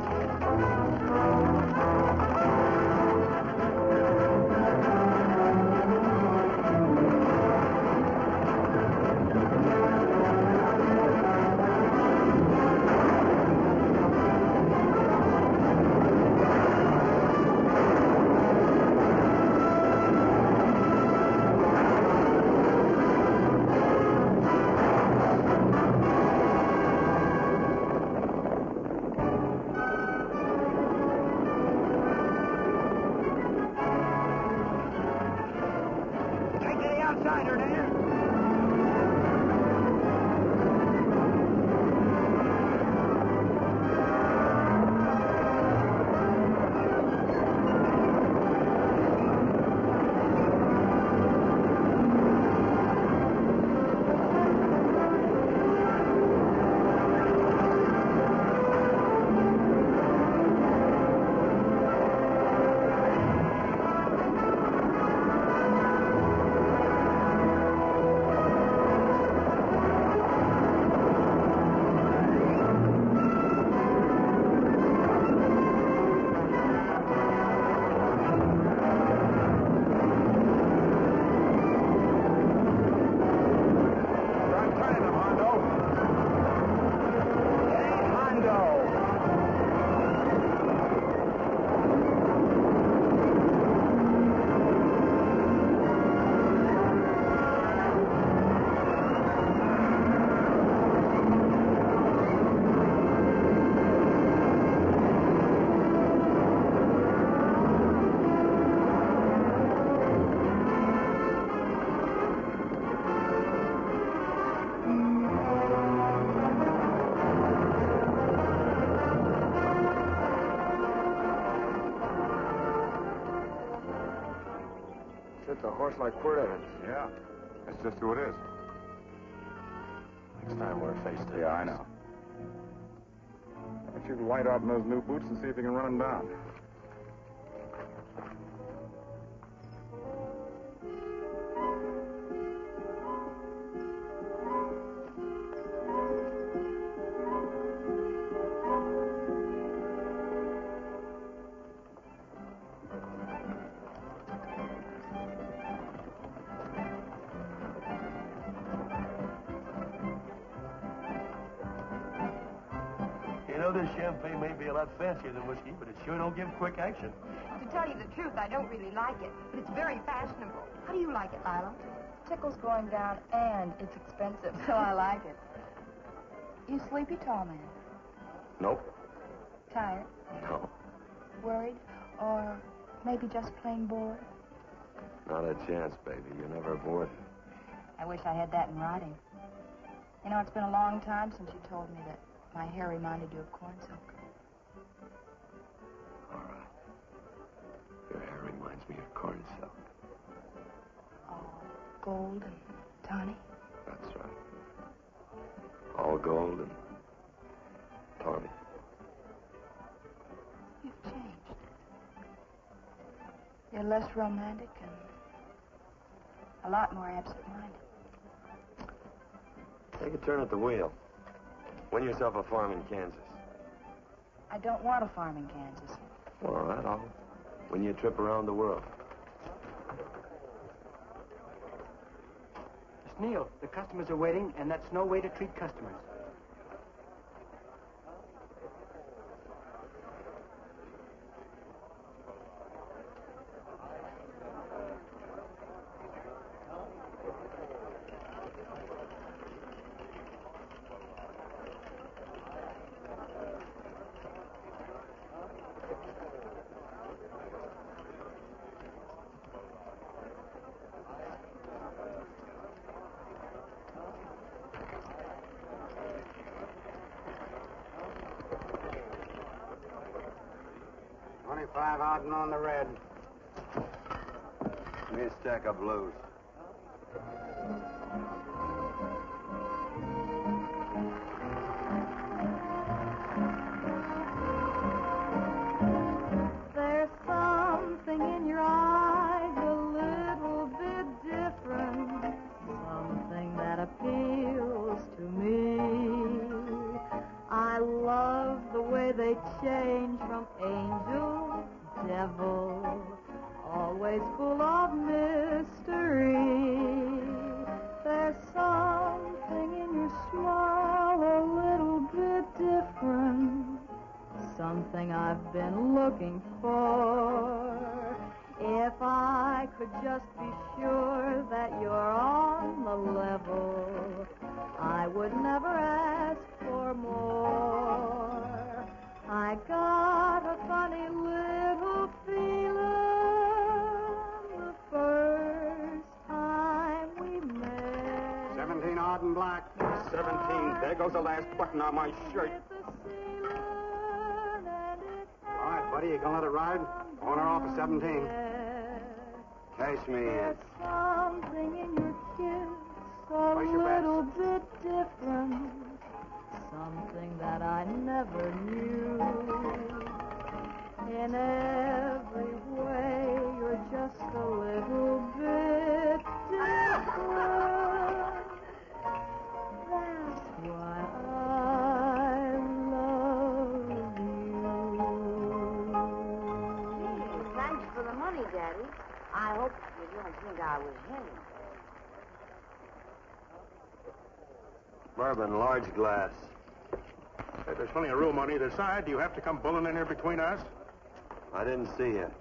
A horse like Quirt Evans. Yeah, that's just who it is. Next time we're face to face. Yeah, I know. Why don't you light out in those new boots and see if you can run him down? You know, this champagne may be a lot fancier than whiskey, but it sure don't give quick action. To tell you the truth, I don't really like it, but it's very fashionable. How do you like it, Lila? Tickle's going down, and it's expensive, so I like it. You sleepy, tall man? Nope. Tired? No. Worried? Or maybe just plain bored? Not a chance, baby. You're never bored. I wish I had that in writing. You know, it's been a long time since you told me that my hair reminded you of corn silk. All right. Your hair reminds me of corn silk. All gold and tawny? That's right. All gold and tawny. You've changed. You're less romantic and a lot more absent-minded. Take a turn at the wheel. Win yourself a farm in Kansas. I don't want a farm in Kansas. All right, I'll win you a trip around the world. Miss Neal, the customers are waiting, and that's no way to treat customers. Hardened on the red. Give me a stack of blues. There's something in your eyes a little bit different, something that appeals to me. I love the way they change from angel to devil, always full of mystery. There's something in your smile a little bit different, something I've been looking for. If I could just be sure that you're on the level, I would never ask for more. I got a funny little feeling the first time we met. 17 odd and black. 17. There goes the last button on my shirt. All right, buddy, you gonna let it ride? On or off of 17. Cash me in. There's something in your kiss a little bit different, something that I never knew. In every way, you're just a little bit different. That's why I love you. Thanks for the money, Daddy. I hope you don't think I was him. Bourbon, large glass. Hey, there's plenty of room on either side. Do you have to come bulling in here between us? I didn't see you.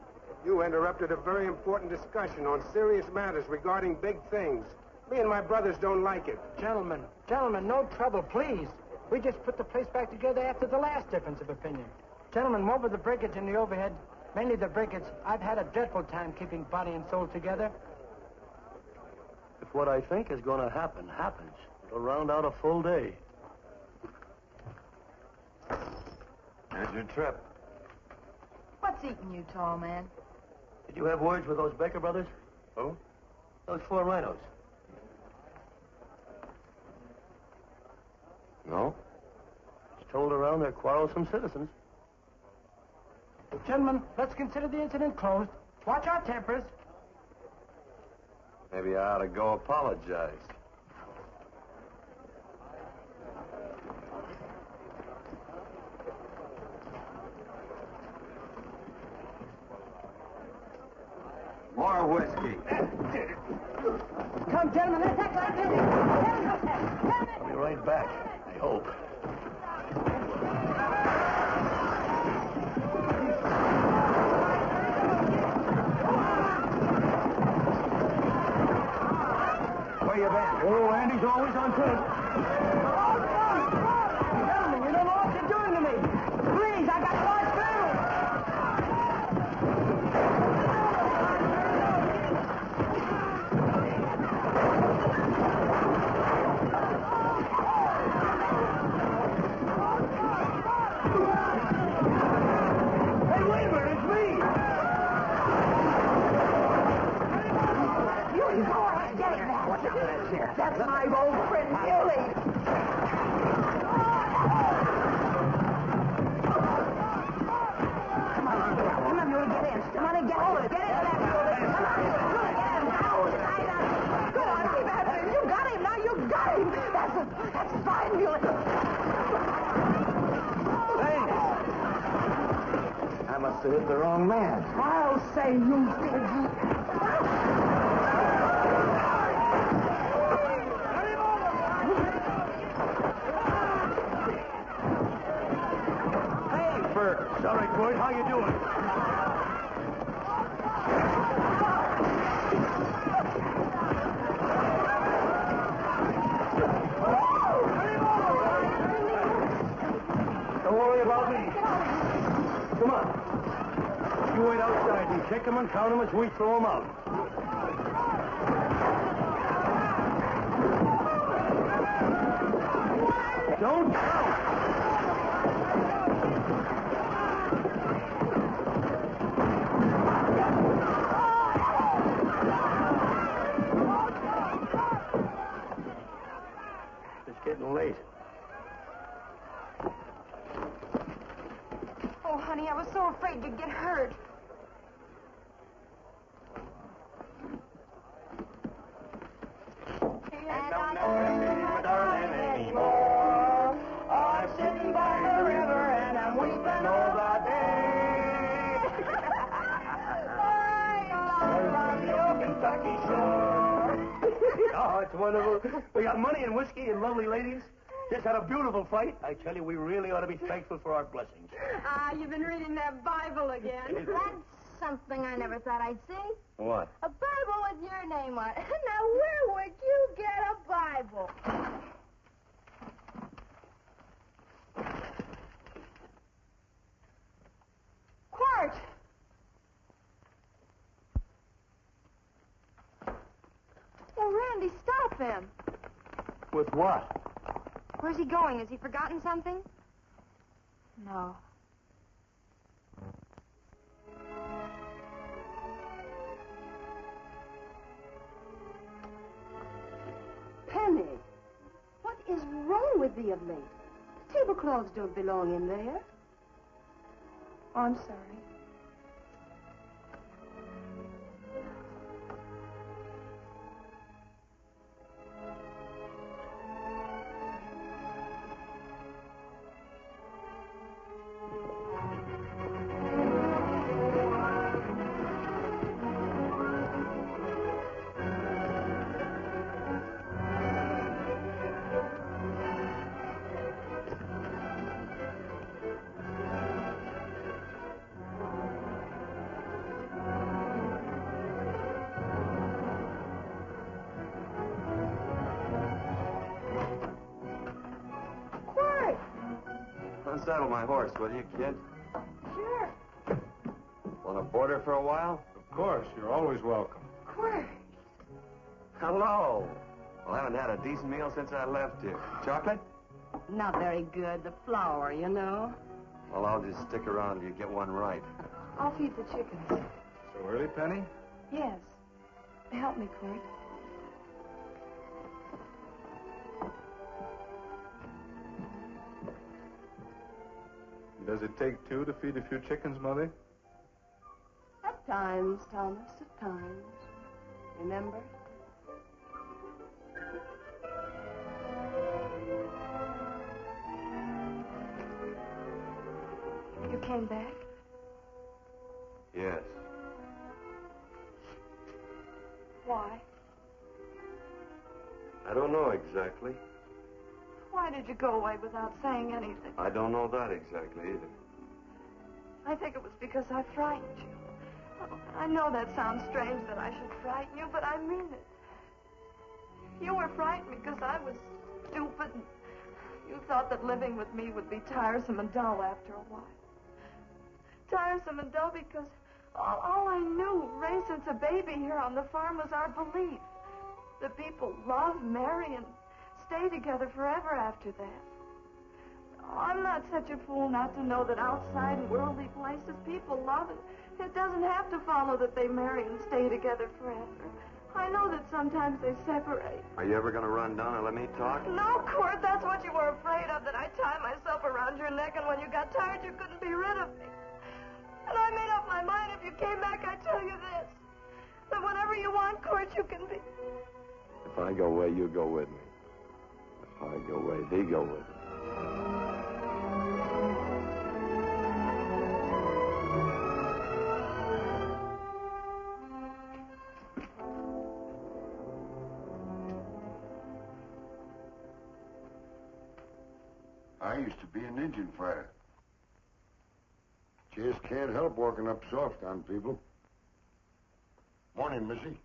You interrupted a very important discussion on serious matters regarding big things. Me and my brothers don't like it. Gentlemen, no trouble, please. We just put the place back together after the last difference of opinion. Gentlemen, what with the breakage and the overhead, mainly the breakage, I've had a dreadful time keeping body and soul together. If what I think is going to happen happens, it'll round out a full day. Here's your trip. What's eating you, tall man? Did you have words with those Baker brothers? Who? Those 4 rhinos. No? It's told around they're quarrelsome citizens. Gentlemen, let's consider the incident closed. Watch our tempers. Maybe I ought to go apologize. More whiskey. Come, gentlemen, let's act like this. I'll be right back, I hope. Where you been? Oh, Andy's always on point. Gentlemen, you don't know what you're doing to me. Please, I got large family. Hey, wait a minute, it's me! You go ahead, get it, man. Watch out for that chair. That's my old friend, Billy. Come on, Billy, get in. Come on and get hold of it. Get into that building. Come on, Billy, get in. Now, go on, keep after him. You got him, now you got him. That's fine, Billy. Thanks. I must have hit the wrong man. I'll say you did. Hey, Bert. Sorry, Quirt. How you doing? Don't worry about me. Come on. You wait outside and check them and count them as we throw them out. Don't count. It's getting late. Oh, honey, I was so afraid you'd get hurt. And I'm not my darling anymore. I'm sitting by the river and I'm weeping over day. From your Kentucky shore. Oh, it's wonderful. We got money and whiskey and lovely ladies. Just had a beautiful fight. I tell you, we really ought to be thankful for our blessings. Ah, you've been reading that Bible again. That's something I never thought I'd see. What? A Bible with your name on it. Now, where would you get a Bible? Quart! Oh, Randy, stop him. With what? Where's he going? Has he forgotten something? No. Penny, what is wrong with thee of late? Tablecloths don't belong in there. Oh, I'm sorry. Unsaddle my horse, will you, kid? Sure. Want to board her for a while? Of course, you're always welcome. Quart. Hello. Well, I haven't had a decent meal since I left here. Chocolate? Not very good. The flour, you know. Well, I'll just stick around till you get one right. I'll feed the chickens. So early, Penny? Yes. Help me, Quart. Does it take two to feed a few chickens, Mother? That times, Thomas, at times. Remember? You came back? Yes. Why? I don't know exactly. Why did you go away without saying anything? I don't know that exactly either. I think it was because I frightened you. Oh, I know that sounds strange that I should frighten you, but I mean it. You were frightened because I was stupid. And you thought that living with me would be tiresome and dull after a while. Tiresome and dull because all I knew, raised since a baby here on the farm, was our belief that people love, marry, and stay together forever after that. Oh, I'm not such a fool not to know that outside in worldly places people love, and it doesn't have to follow that they marry and stay together forever. I know that sometimes they separate. Are you ever going to run down and let me talk? No, Quirt, that's what you were afraid of, that I'd tie myself around your neck, and when you got tired, you couldn't be rid of me. And I made up my mind, if you came back, I'd tell you this, that whenever you want, Quirt, you can be... If I go away, you go with me. If I go away, they go with me. I used to be an Indian fighter. Just can't help walking up soft on people. Morning, Missy.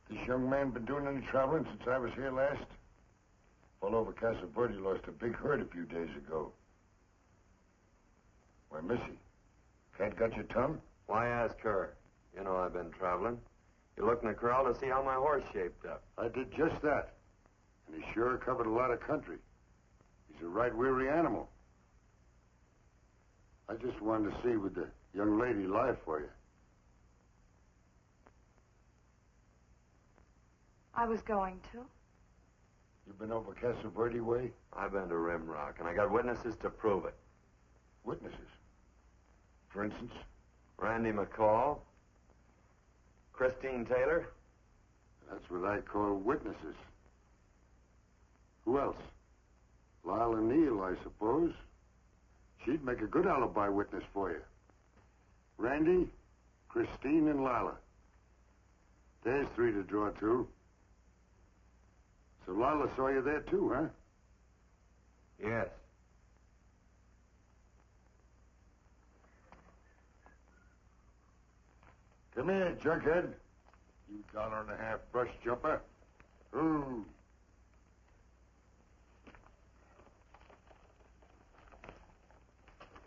This young man been doing any traveling since I was here last? Fellow over Casa Verde lost a big herd a few days ago. Why, Missy, cat got your tongue? Why ask her? You know I've been traveling. You looked in the corral to see how my horse shaped up. I did just that. And he sure covered a lot of country. He's a right weary animal. I just wanted to see would the young lady lie for you. I was going to. You been over Casa Verde way? I've been to Rimrock, and I got witnesses to prove it. Witnesses? For instance? Randy McCall, Christine Taylor. That's what I call witnesses. Who else? Lila Neal, I suppose. She'd make a good alibi witness for you. Randy, Christine, and Lila. There's three to draw to. So Lila saw you there too, huh? Yes. Come here, junkhead. You $1.50 brush jumper. Ooh.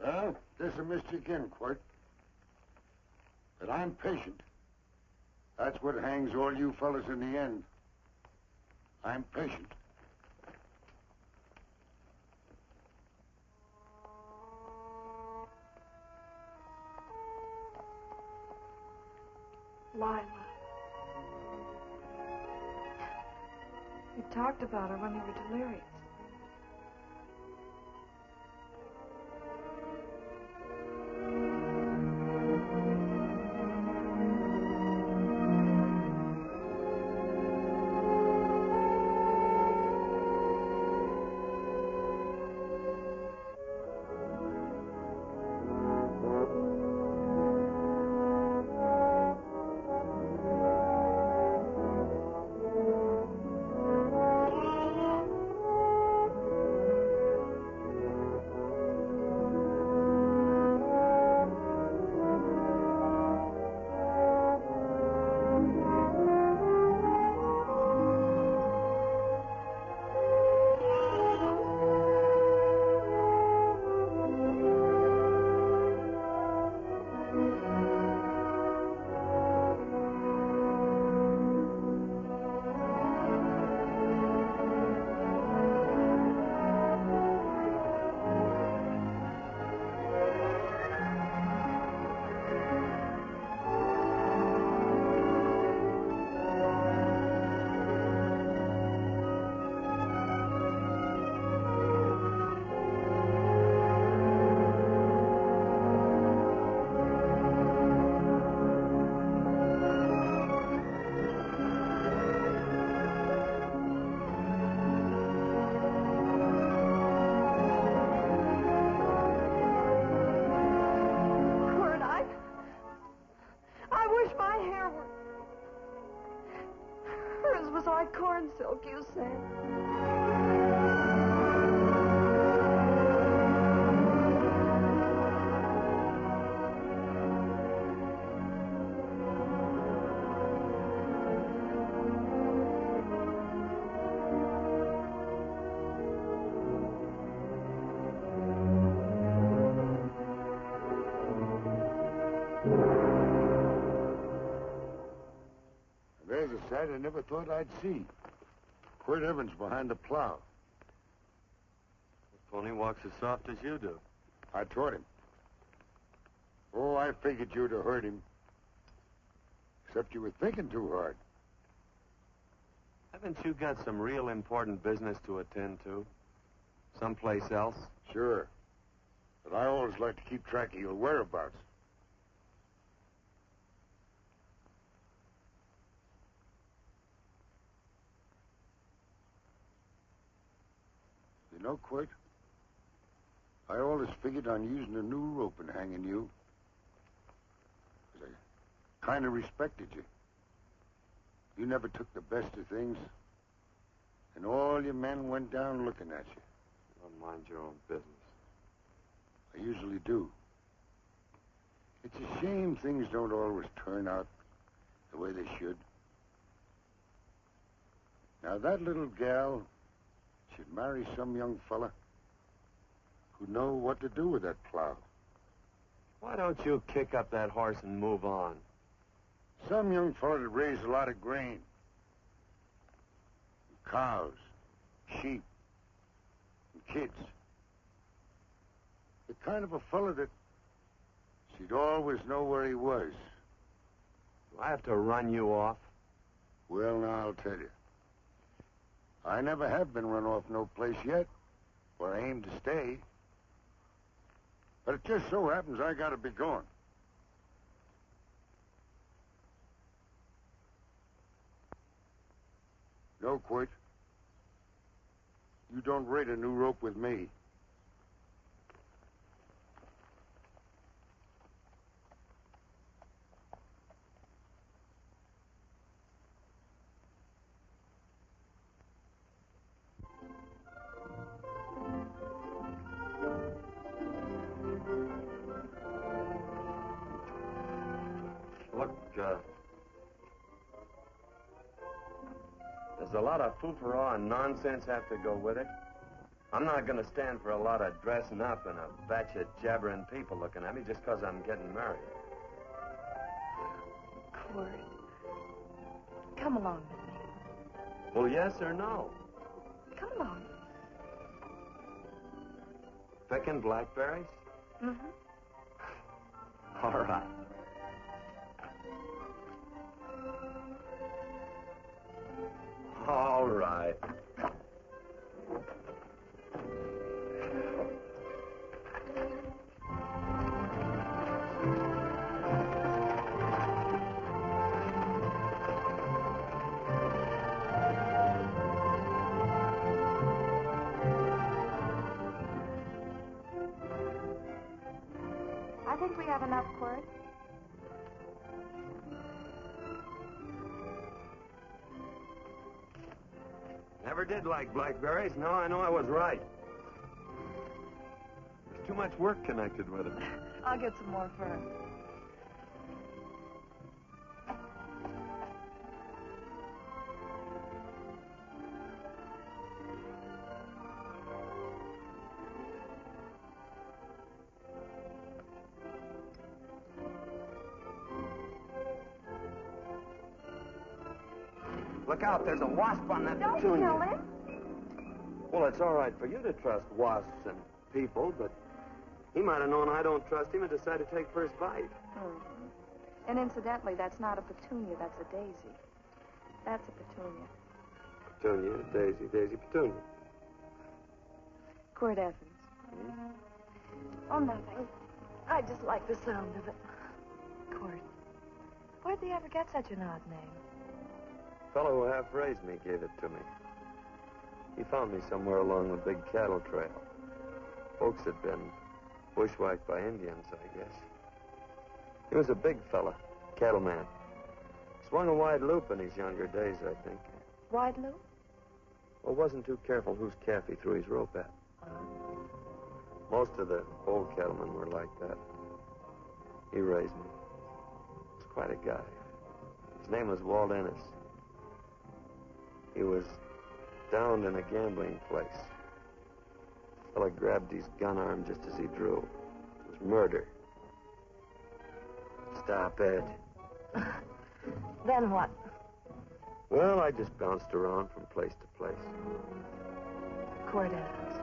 Well, there's a mystery again, Quirt. But I'm patient. That's what hangs all you fellas in the end. I'm patient. Lila. You talked about her when you were delirious. like corn silk, you said. There's a sight I never thought I'd see. Quirt Evans behind the plow. The pony walks as soft as you do. I taught him. Oh, I figured you'd have heard him. Except you were thinking too hard. Haven't you got some real important business to attend to? Someplace else? Sure. But I always like to keep track of your whereabouts. You know, Quirt, I always figured on using a new rope and hanging you. 'Cause I kind of respected you. You never took the best of things. And all your men went down looking at you. Don't mind your own business. I usually do. It's a shame things don't always turn out the way they should. Now, that little gal should marry some young fella who'd know what to do with that plow. Why don't you kick up that horse and move on? Some young fella that raised a lot of grain. Cows, sheep, and kids. The kind of a fella that she'd always know where he was. Do I have to run you off? Well, now, I'll tell you. I never have been run off no place yet, where I aim to stay. But it just so happens I gotta be going. No, Quirt. You don't raid a new rope with me. Look, there's a lot of foo-for-all and nonsense have to go with it. I'm not going to stand for a lot of dressing up and a batch of jabbering people looking at me just because I'm getting married. Quirt, come along with me. Well, yes or no? Come along. Picking blackberries? Mm-hmm. All right. All right. I think we have enough, Quirt. Never did like blackberries. Now I know I was right. There's too much work connected with it. I'll get some more first. Look out, there's a wasp on that Don't petunia. kill him. Well, it's all right for you to trust wasps and people, but he might have known I don't trust him and decided to take first bite. Mm-hmm. And incidentally, that's not a petunia, that's a daisy. That's a petunia. Petunia, daisy, daisy, petunia. Quirt Evans. Hmm? Oh, nothing. I just like the sound of it. Quirt. Where'd they ever get such an odd name? The fellow who half-raised me gave it to me. He found me somewhere along the big cattle trail. Folks had been bushwhacked by Indians, I guess. He was a big fella, cattleman. Swung a wide loop in his younger days, I think. Why'd Lou? Well, wasn't too careful whose calf he threw his rope at. Most of the old cattlemen were like that. He raised me. He was quite a guy. His name was Walt Ennis. He was downed in a gambling place. The fella grabbed his gun arm just as he drew. It was murder. Stop it. Then what? Well, I just bounced around from place to place. Quirt Evans.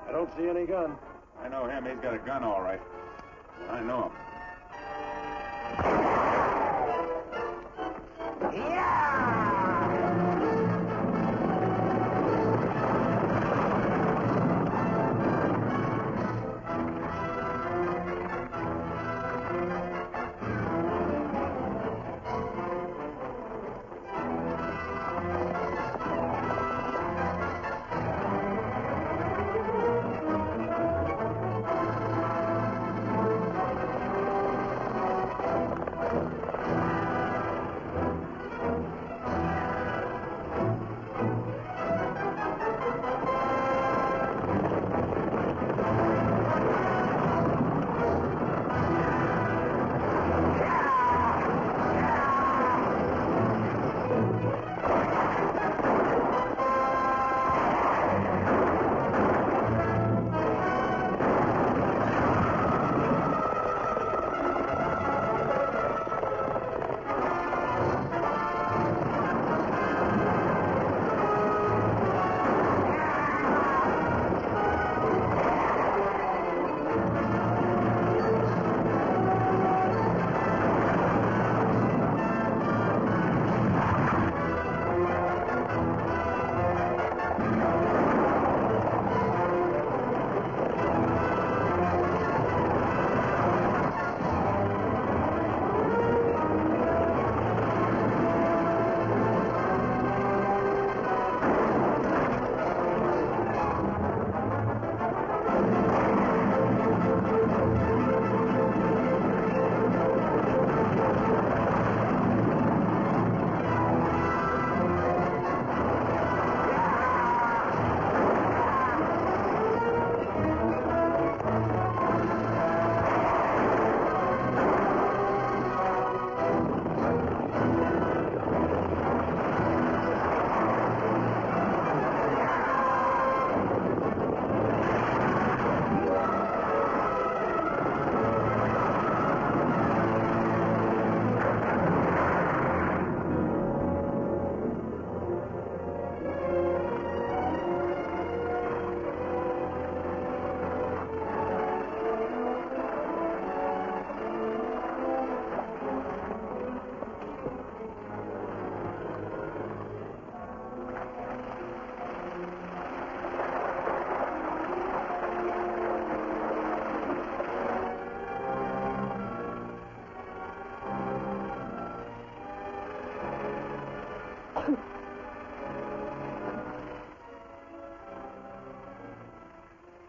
I don't see any gun. I know him. He's got a gun, all right. I know him.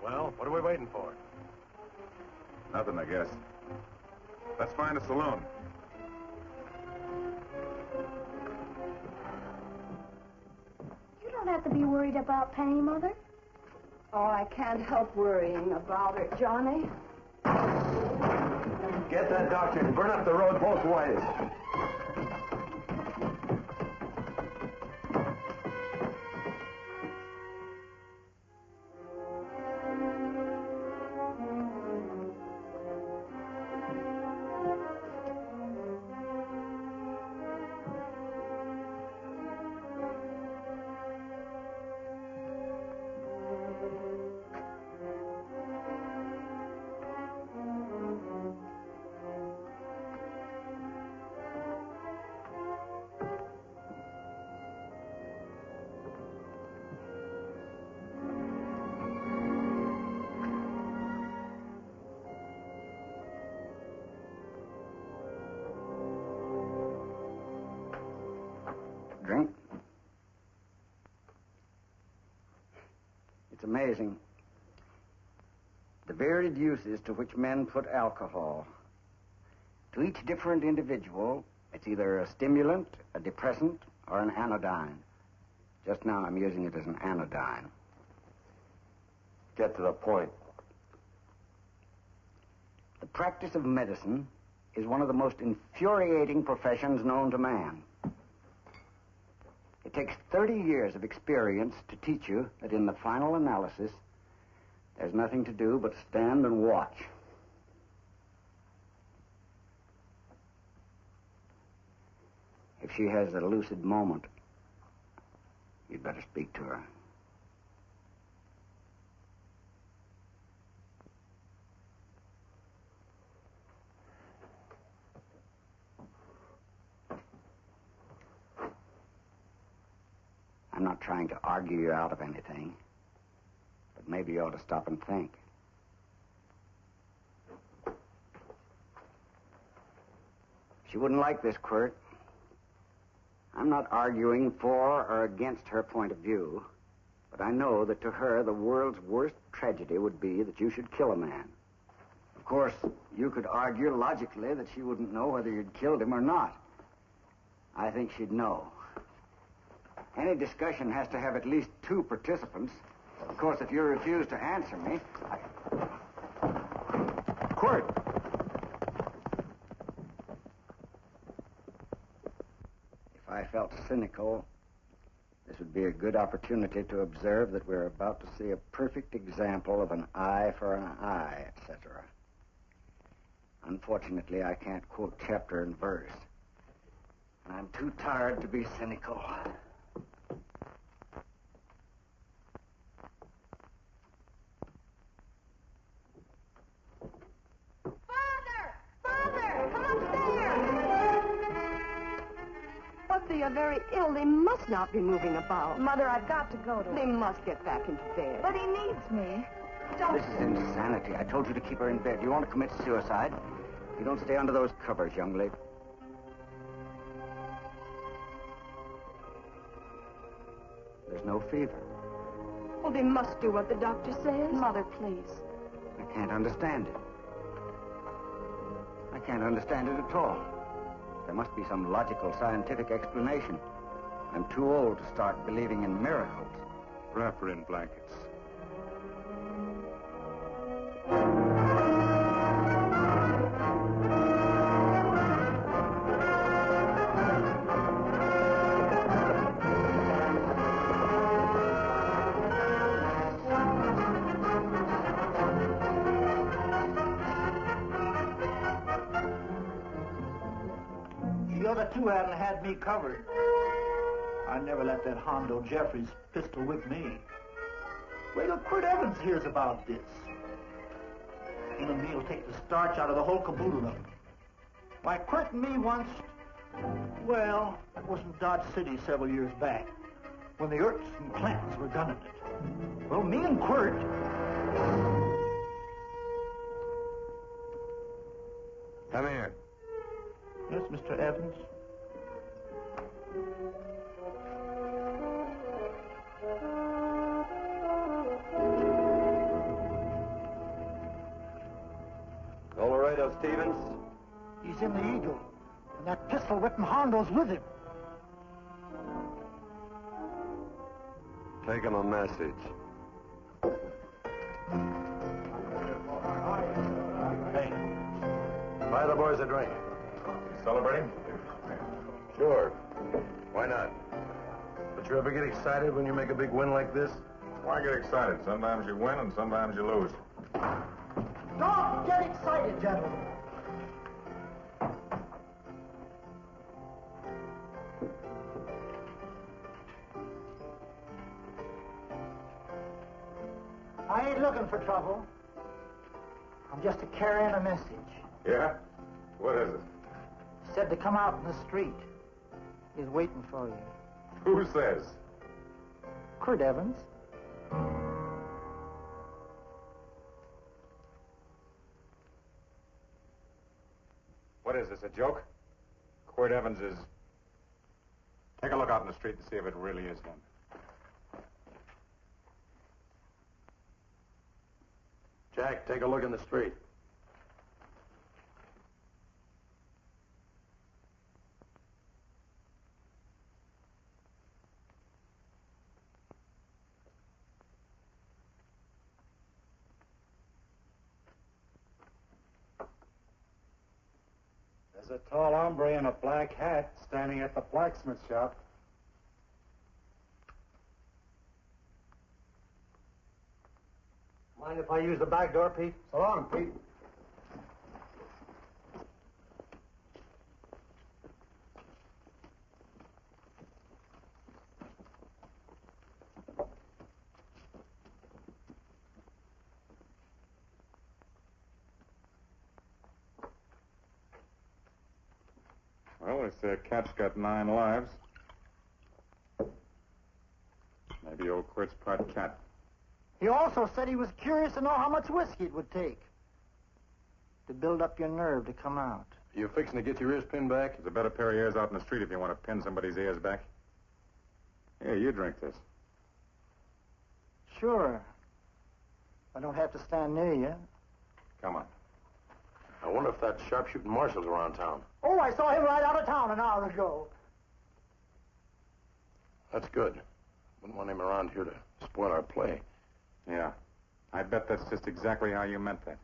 Well, what are we waiting for? Nothing, I guess. Let's find a saloon. You don't have to be worried about Penny, Mother. Oh, I can't help worrying about her, Johnny. Get that doctor and burn up the road both ways. amazing. The varied uses to which men put alcohol. To each different individual, it's either a stimulant, a depressant, or an anodyne. Just now I'm using it as an anodyne. Get to the point. The practice of medicine is one of the most infuriating professions known to man. It takes 30 years of experience to teach you that in the final analysis, there's nothing to do but stand and watch. If she has a lucid moment, you'd better speak to her. I'm not trying to argue you out of anything, but maybe you ought to stop and think. She wouldn't like this, Quirt. I'm not arguing for or against her point of view, but I know that to her, the world's worst tragedy would be that you should kill a man. Of course, you could argue logically that she wouldn't know whether you'd killed him or not. I think she'd know. Any discussion has to have at least two participants. Of course, if you refuse to answer me, Quirt! If I felt cynical, this would be a good opportunity to observe that we're about to see a perfect example of an eye for an eye, etc. Unfortunately, I can't quote chapter and verse. And I'm too tired to be cynical. They are very ill. They must not be moving about. Mother, I've got to go to They must get back into bed. But he needs me. Don't. This is insanity. I told you to keep her in bed. You want to commit suicide? You don't stay under those covers, young lady. There's no fever. Well, they must do what the doctor says. Mother, please. I can't understand it. I can't understand it at all. There must be some logical, scientific explanation. I'm too old to start believing in miracles. Wrap her in blankets. The other two hadn't had me covered. I never let that Hondo Jeffries pistol whip me. Wait till Quirt Evans hears about this. Him and me'll take the starch out of the whole caboodle of it. Why, Quirt and me once... Well, that was in Dodge City several years back, when the Erts and Clantons were gunning it. Well, me and Quirt... Come here. Yes, Mr. Evans? Colorado Stevens? He's in the Eagle, and that pistol-whipping Hondo's with him. Take him a message. Hey, buy the boys a drink. Celebrating? Sure. Why not? But you ever get excited when you make a big win like this? Why get excited? Sometimes you win and sometimes you lose. Don't get excited, gentlemen. I ain't looking for trouble. I'm just carrying a message. Yeah? What is it? Said to come out in the street. He's waiting for you. Who says? Quirt Evans. What is this, a joke? Quirt Evans is... Take a look out in the street and see if it really is him. Jack, take a look in the street. There's a tall hombre in a black hat standing at the blacksmith shop. Mind if I use the back door, Pete? So long, Pete. Well, they say a cat's got 9 lives. Maybe old Quirt's part cat. He also said he was curious to know how much whiskey it would take to build up your nerve to come out. You fixing to get your ears pinned back? There's a better pair of ears out in the street if you want to pin somebody's ears back. Here, you drink this. Sure. I don't have to stand near you. Come on. I wonder if that sharpshooting marshal's around town. Oh, I saw him right out of town an hour ago. That's good. Wouldn't want him around here to spoil our play. Yeah. I bet that's just exactly how you meant that.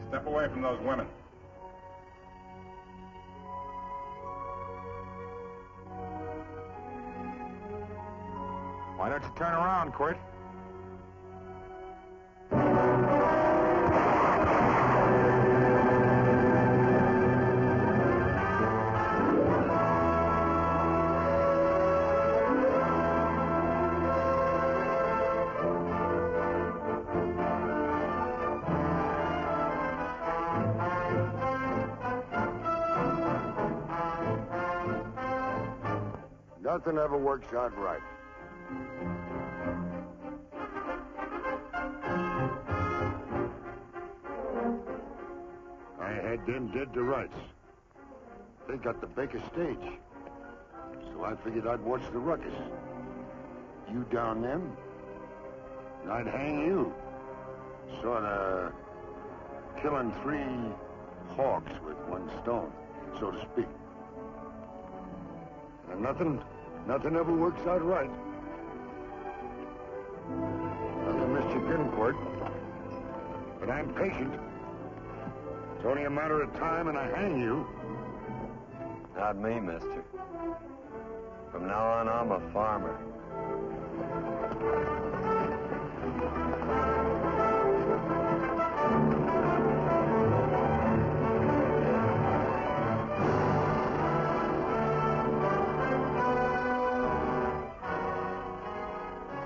Step away from those women. Why don't you turn around, Quirt? Nothing ever works out right. I had them dead to rights. They got the Baker stage. So I figured I'd watch the ruckus. You down them, and I'd hang you. Sorta killing 3 hawks with 1 stone, so to speak. And nothing ever works out right. I'll miss you again, Quirt. But I'm patient. It's only a matter of time and I hang you. Not me, mister. From now on, I'm a farmer.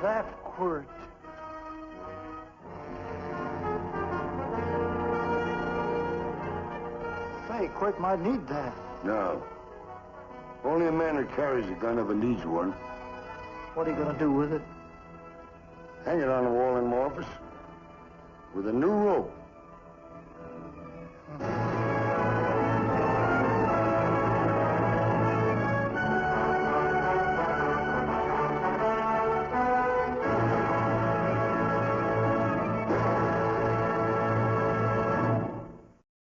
That Quirt. Say, Quirt might need that. No. Only a man who carries a gun ever needs one. What are you going to do with it? Hang it on the wall in my office with a new rope.